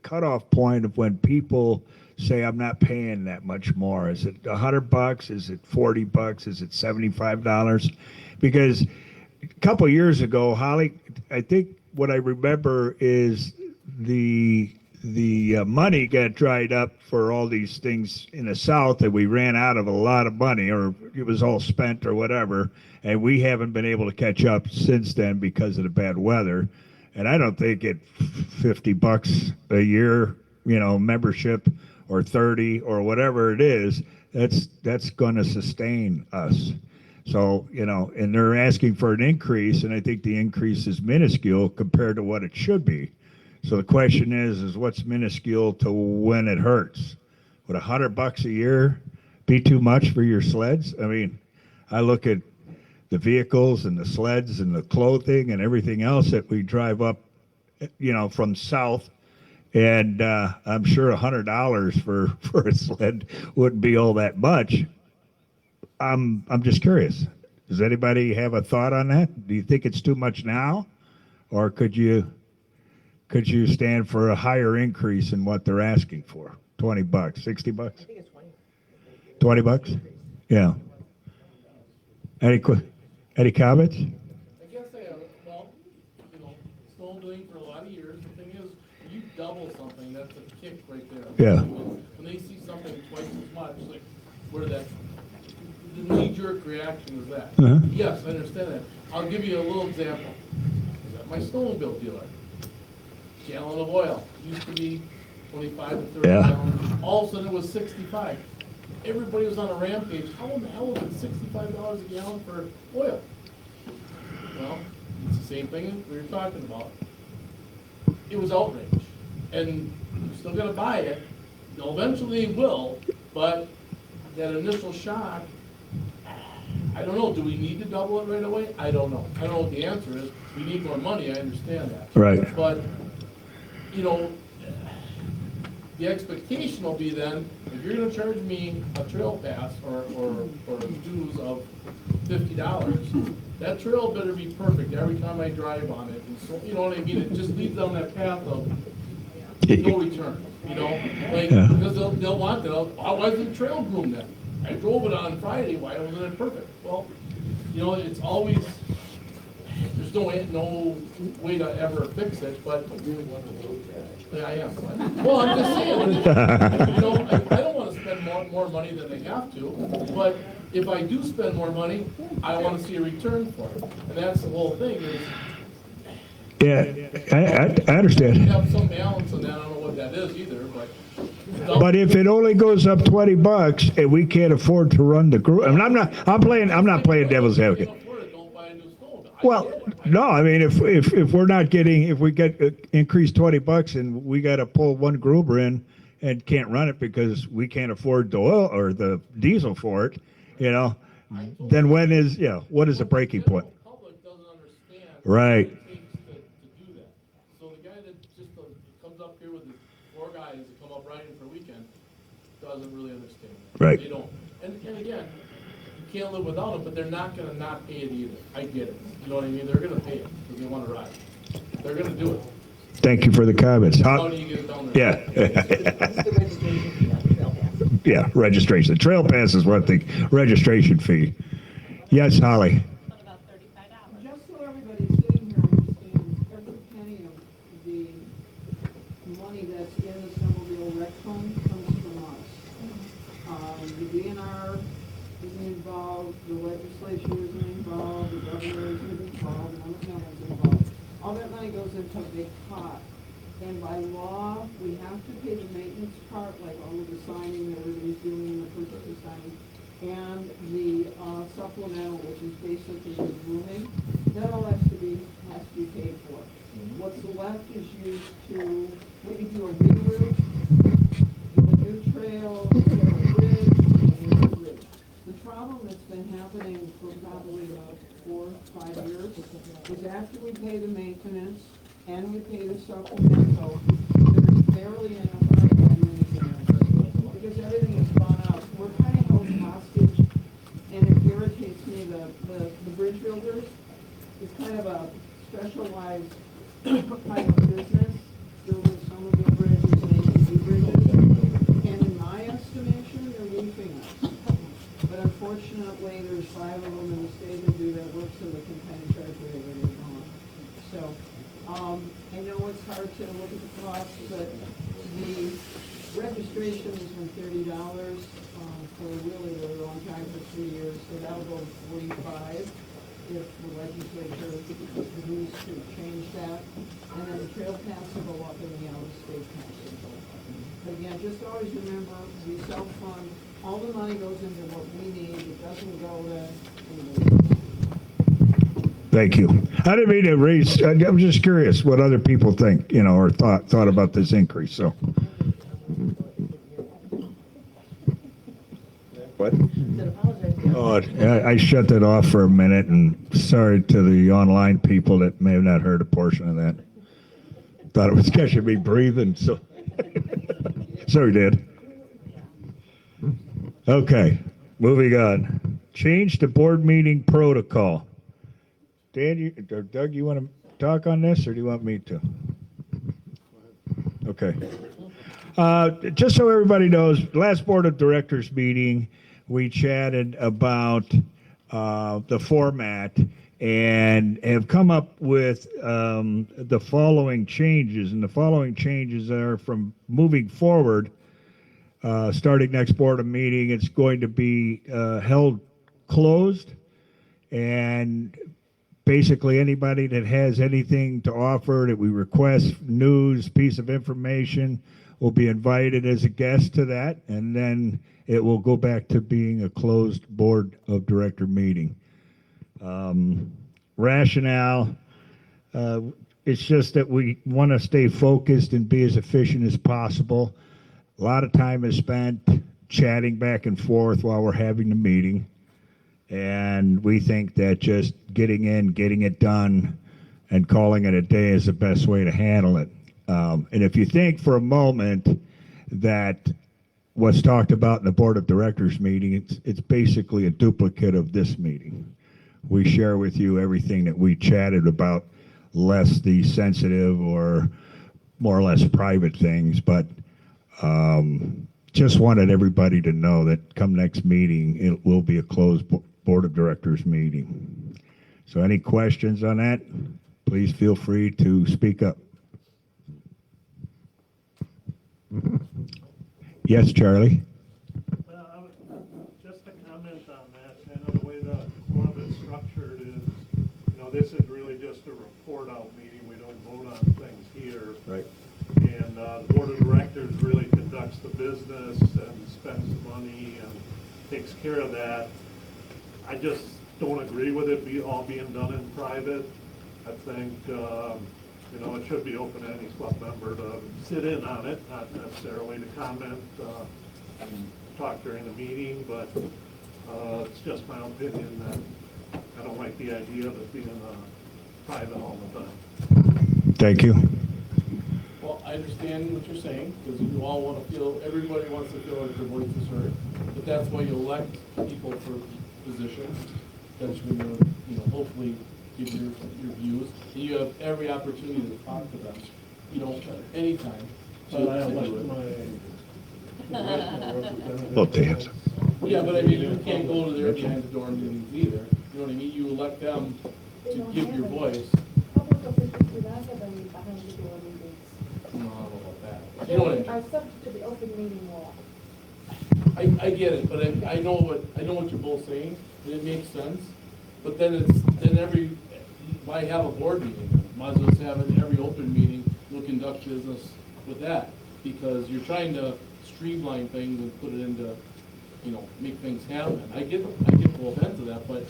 cutoff point of when people say I'm not paying that much more? Is it $100? Is it $40? Is it $75? Because a couple of years ago, Holly, I think what I remember is the money got dried up for all these things in the South, and we ran out of a lot of money, or it was all spent or whatever, and we haven't been able to catch up since then because of the bad weather. And I don't think at $50 a year, membership, or 30 or whatever it is, that's going to sustain us. So, and they're asking for an increase, and I think the increase is minuscule compared to what it should be. So the question is what's minuscule to when it hurts? Would $100 a year be too much for your sleds? I mean, I look at the vehicles and the sleds and the clothing and everything else that we drive up, from south, and I'm sure $100 for a sled wouldn't be all that much. I'm just curious. Does anybody have a thought on that? Do you think it's too much now, or could you stand for a higher increase in what they're asking for? $20, $60? I think it's $20. Yeah. Any comments? I guess snowmobiling for a lot of years. The thing is, when you double something, that's a kick right there. Yeah. When they see something twice as much, like where the knee-jerk reaction is that. Uh-huh. Yes, I understand that. I'll give you a little example. My snowmobile dealer. Gallon of oil used to be 25 to 30 gallons. All of a sudden it was 65. Everybody was on a rampage. How in the hell was it $65 a gallon for oil? Well, it's the same thing as we were talking about. It was outrage. And you're still going to buy it. Eventually they will, but that initial shock, I don't know. Do we need to double it right away? I don't know. I don't know what the answer is. We need more money. I understand that. Right. But the expectation will be then, if you're going to charge me a trail pass or dues of $50, that trail better be perfect every time I drive on it. And so, you know what I mean? It just leads down that path of no return. Because they'll want that. Why wasn't the trail groomed then? I drove it on Friday. Why wasn't it perfect? Well, it's always. There's no way to ever fix it, but yeah, I am. Well, I'm just saying, I don't want to spend more money than they have to, but if I do spend more money, I want to see a return for it, and that's the whole thing. I understand. You have some balance on that. I don't know what that is either, but. But if it only goes up $20 and we can't afford to run the group, I'm not playing devil's advocate. Well, no, I mean, if we get increased $20 and we got to pull one Gruber in and can't run it because we can't afford the oil or the diesel for it, then what is the breaking point? The public doesn't understand. Right. What it takes to do that. So the guy that just comes up here with his 4 guys that come up riding for a weekend doesn't really understand that. Right. They don't. And again, you can't live without it, but they're not going to not pay it either. I get it. You know what I mean? They're going to pay it because they want to ride. They're going to do it. Thank you for the comments. How do you get it down there? Yeah, registration. The trail pass is one thing. Registration fee. Yes, Holly. Just so everybody sitting here understands, every penny of the money that's in the Snowmobile rec fund comes from us. The DNR isn't involved, the legislature isn't involved, the governor isn't involved, no one's involved. All that money goes into a big pot. And by law, we have to pay the maintenance part, like all of the signing that everybody's doing, the purchase of signing, and the supplemental, which is basically the grooming. That all has to be paid for. What's left is used to maybe do a re-route, do a new trail, do a bridge, and a new bridge. The problem that's been happening for probably about 4 or 5 years is after we pay the maintenance and we pay the supplemental, there's barely enough money to do anything else because everything has gone up. We're kind of held hostage, and it irritates me. The bridge there's 5 of them in the state that do that work, so they can kind of charge whatever they want. So, I know it's hard to look at the cost, but the registration has been $30 for a really, really long time, for 3 years, so that'll go to 45 if the legislature agrees to change that. And then the trail pass will go up and the out-of-state pass will go up. But again, just always remember, we self-fund, all the money goes into what we need, it doesn't go to anybody. Thank you. I didn't mean to raise, I'm just curious what other people think, or thought about this increase, so. What? Oh, I shut that off for a minute, and sorry to the online people that may have not heard a portion of that. Thought it was catching me breathing, so. Sorry, Dad. Okay, moving on. Change to board meeting protocol. Dan, or Doug, you want to talk on this, or do you want me to? Okay. Just so everybody knows, last board of directors meeting, we chatted about the format and have come up with the following changes. And the following changes are from moving forward, starting next board of meeting, it's going to be held closed, and basically anybody that has anything to offer that we request, news, piece of information, will be invited as a guest to that, and then it will go back to being a closed board of director meeting. Rationale, it's just that we want to stay focused and be as efficient as possible. A lot of time is spent chatting back and forth while we're having the meeting, and we think that just getting it done, and calling it a day is the best way to handle it. And if you think for a moment that what's talked about in the board of directors meeting, it's basically a duplicate of this meeting. We share with you everything that we chatted about, less the sensitive or more or less private things, but just wanted everybody to know that come next meeting, it will be a closed board of directors meeting. So any questions on that, please feel free to speak up. Yes, Charlie? Just a comment on that. I know the way that one of it's structured is, this is really just a report out meeting. We don't vote on things here. Right. And the board of directors really conducts the business and spends the money and takes care of that. I just don't agree with it all being done in private. I think, it should be open to any club member to sit in on it, not necessarily to comment and talk during the meeting, but it's just my opinion that I don't like the idea of it being private all the time. Thank you. Well, I understand what you're saying, because you all want to feel, everybody wants to feel like their voice is heard, but that's why you elect people for positions, that's when you're, hopefully give your views, and you have every opportunity to talk to them, anytime. But I elect Oh, dance. Yeah, but I mean, you can't go to their behind the door meetings either, you know what I mean? You elect them to give your voice. Public officials do not have any behind the door meetings. I don't know about that. You know what I mean? Are subject to the open meeting law. I get it, but I know what you're both saying, and it makes sense. But then why have a board meeting? Might as well just have it every open meeting, we'll conduct business with that. Because you're trying to streamline things and put it into, make things happen. I get both ends of that, but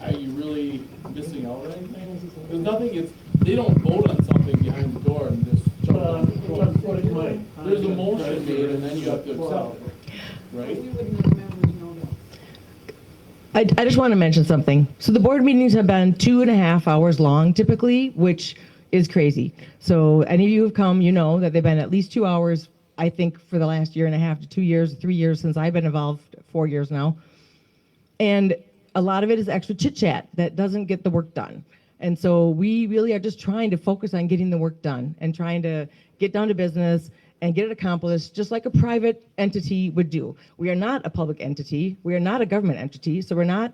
are you really missing out on anything? Because they don't vote on something behind the door and just jump on the door. There's a motion made and then you have to accept it, right? We wouldn't have members know that. I just want to mention something. So the board meetings have been 2.5 hours long typically, which is crazy. So any of you who've come, you know that they've been at least 2 hours, I think, for the last 1.5 to 2 years, 3 years since I've been involved, 4 years now. And a lot of it is extra chit chat that doesn't get the work done. And so we really are just trying to focus on getting the work done and trying to get down to business and get it accomplished just like a private entity would do. We are not a public entity. We are not a government entity, so we're not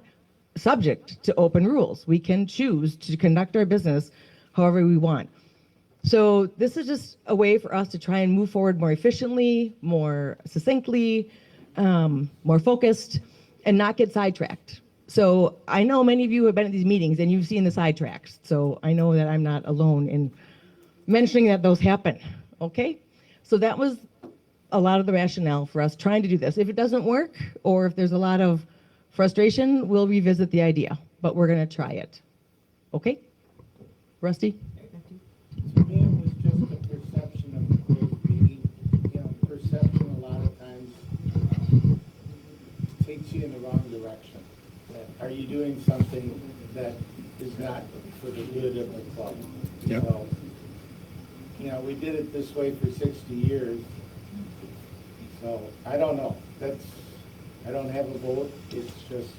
subject to open rules. We can choose to conduct our business however we want. So this is just a way for us to try and move forward more efficiently, more succinctly, more focused, and not get sidetracked. So I know many of you have been at these meetings and you've seen the sidetracks. So I know that I'm not alone in mentioning that those happen, okay? So that was a lot of the rationale for us trying to do this. If it doesn't work, or if there's a lot of frustration, we'll revisit the idea, but we're gonna try it. Okay? Rusty? To me, it was just a perception of the closed meeting. You know, perception a lot of times takes you in the wrong direction. Are you doing something that is not for the good of the club? Yep. So, you know, we did it this way for 60 years. So I don't know. I don't have a vote. It's just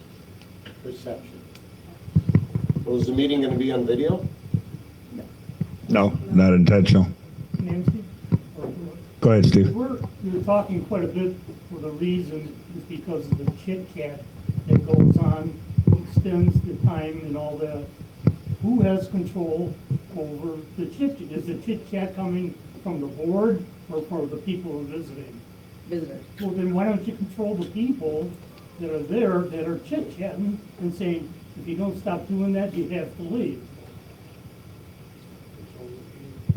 perception. Was the meeting going to be on video? No, not intentional. Nancy? Go ahead, Steve. You're talking quite a bit for the reason is because of the chit chat that goes on, extends the time and all that. Who has control over the chit chat? Is the chit chat coming from the board or from the people who are visiting? Visitors. Well, then why don't you control the people that are there that are chit chatting and saying, if you don't stop doing that, you have to leave?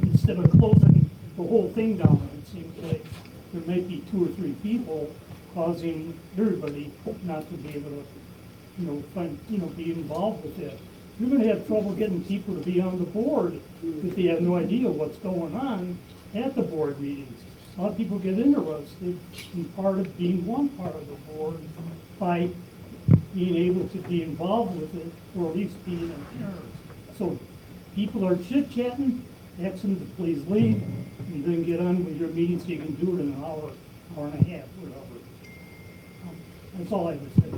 Instead of closing the whole thing down, it seems like there might be 2 or 3 people causing everybody not to be able to, be involved with it. You're gonna have trouble getting people to be on the board if they have no idea what's going on at the board meetings. A lot of people get interested in being one part of the board by being able to be involved with it, or at least being a parent. So people are chit-chatting, ask them to please leave, and then get on with your meeting so you can do it in an hour, hour and a half, whatever. That's all I would say.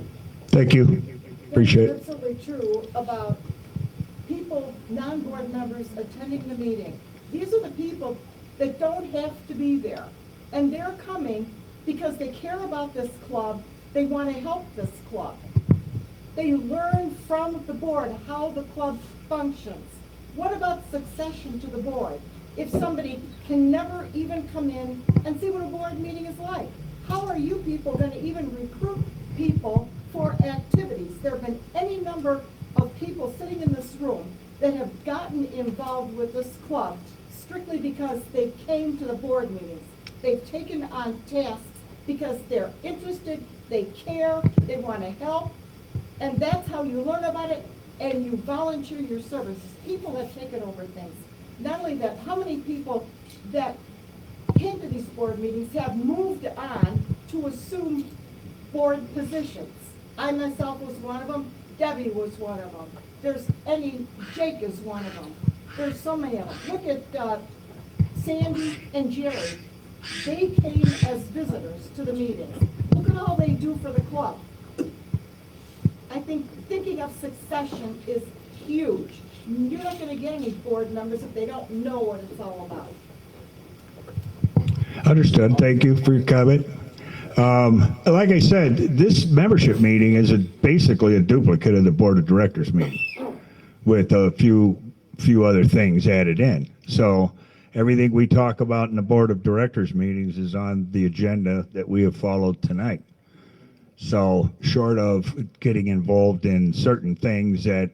Thank you. Appreciate it. It's absolutely true about people, non-board members attending the meeting. These are the people that don't have to be there. And they're coming because they care about this club. They want to help this club. They learn from the board how the club functions. What about succession to the board? If somebody can never even come in and see what a board meeting is like, how are you people going to even recruit people for activities? There have been any number of people sitting in this room that have gotten involved with this club strictly because they came to the board meetings. They've taken on tasks because they're interested, they care, they want to help, and that's how you learn about it, and you volunteer your services. People have taken over things. Not only that, how many people that came to these board meetings have moved on to assume board positions? I myself was one of them. Debbie was one of them. Jake is one of them. There's so many of them. Look at Sandy and Jerry. They came as visitors to the meetings. Look at all they do for the club. I think thinking of succession is huge. You're not going to get any board members if they don't know what it's all about. Understood. Thank you for your comment. Like I said, this membership meeting is basically a duplicate of the board of directors meeting with a few other things added in. So everything we talk about in the board of directors meetings is on the agenda that we have followed tonight. So short of getting involved in certain things that,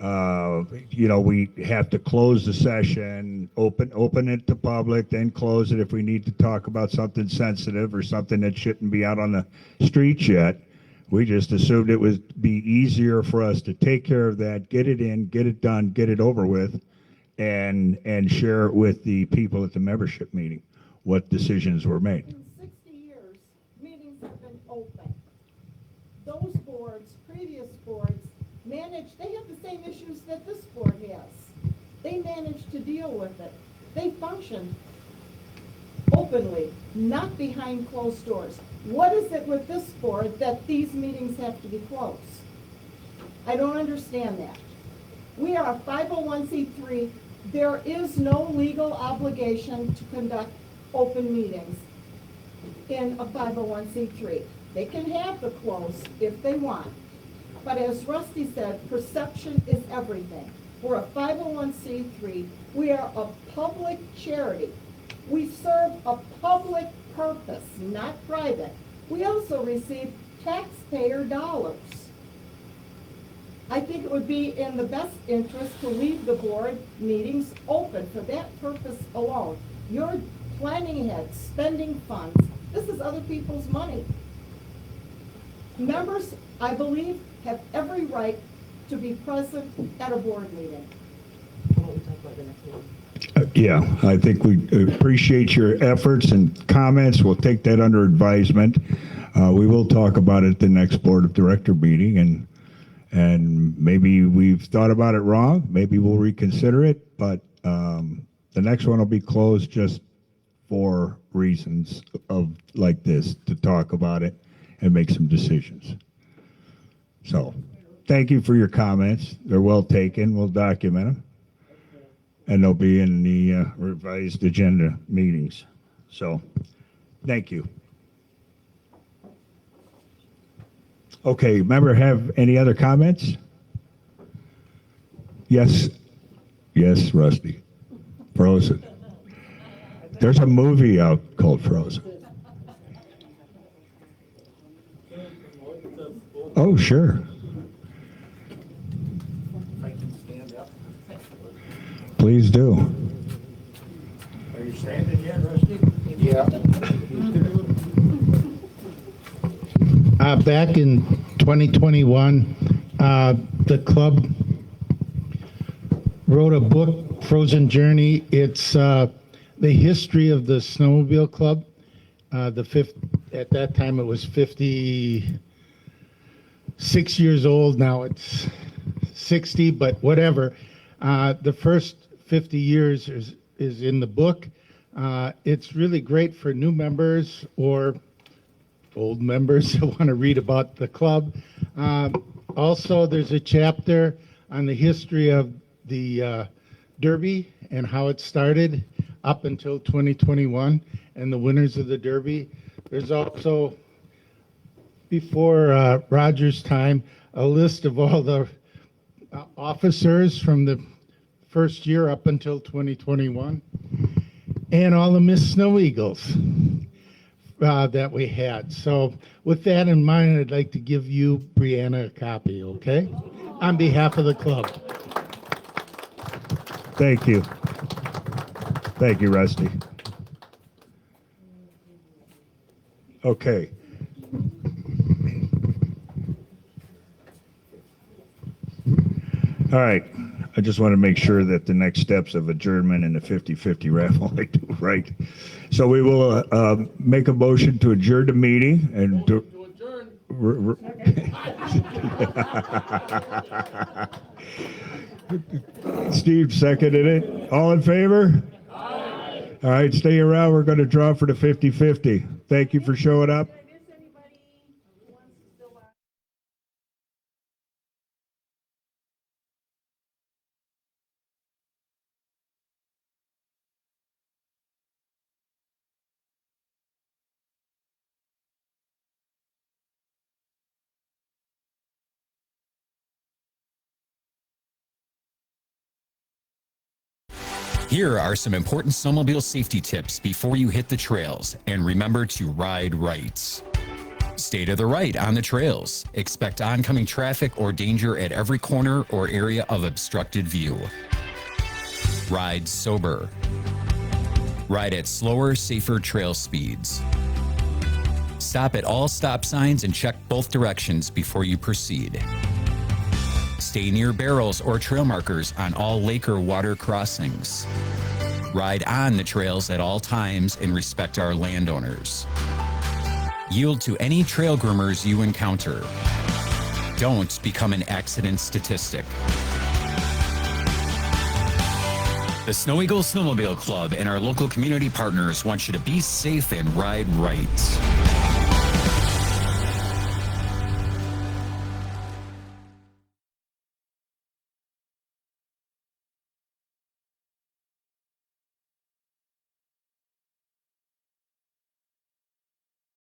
we have to close the session, open it to public, then close it if we need to talk about something sensitive or something that shouldn't be out on the streets yet. We just assumed it would be easier for us to take care of that, get it in, get it done, get it over with, and share it with the people at the membership meeting, what decisions were made. In 60 years, meetings have been open. Those boards, previous boards, they have the same issues that this board has. They manage to deal with it. They function openly, not behind closed doors. What is it with this board that these meetings have to be closed? I don't understand that. We are a 501c3. There is no legal obligation to conduct open meetings in a 501c3. They can have the close if they want. But as Rusty said, perception is everything. We're a 501c3. We are a public charity. We serve a public purpose, not private. We also receive taxpayer dollars. I think it would be in the best interest to leave the board meetings open for that purpose alone. You're planning ahead, spending funds. This is other people's money. Members, I believe, have every right to be present at a board meeting. Yeah, I think we appreciate your efforts and comments. We'll take that under advisement. We will talk about it at the next board of director meeting, and maybe we've thought about it wrong. Maybe we'll reconsider it, but the next one will be closed just for reasons of like this, to talk about it and make some decisions. So thank you for your comments. They're well taken. We'll document them. And they'll be in the revised agenda meetings. So thank you. Okay, member have any other comments? Yes. Yes, Rusty. Frozen. There's a movie out called Frozen. Oh, sure. Please do. Are you standing yet, Rusty? Yeah. Back in 2021, the club wrote a book, Frozen Journey. It's the history of the Snowmobile Club. At that time it was 56 years old. Now it's 60, but whatever. The first 50 years is in the book. It's really great for new members or old members that want to read about the club. Also, there's a chapter on the history of the Derby and how it started up until 2021 and the winners of the Derby. There's also, before Roger's time, a list of all the officers from the first year up until 2021 and all the Miss SNO-Eagles that we had. So with that in mind, I'd like to give you, Brianna, a copy, okay? On behalf of the club. Thank you. Thank you, Rusty. Okay. All right. I just want to make sure that the next steps of adjournment and the 50-50 raffle I do right. So we will make a motion to adjourn the meeting and to Steve seconded it. All in favor? Aye. All right, stay around. We're going to draw for the 50-50. Thank you for showing up. Here are some important snowmobile safety tips before you hit the trails, and remember to ride right. Stay to the right on the trails. Expect oncoming traffic or danger at every corner or area of obstructed view. Ride sober. Ride at slower, safer trail speeds. Stop at all stop signs and check both directions before you proceed. Stay near barrels or trail markers on all lake or water crossings. Ride on the trails at all times and respect our landowners. Yield to any trail groomers you encounter. Don't become an accident statistic. The SNO-Eagles Snowmobile Club and our local community partners want you to be safe and ride right.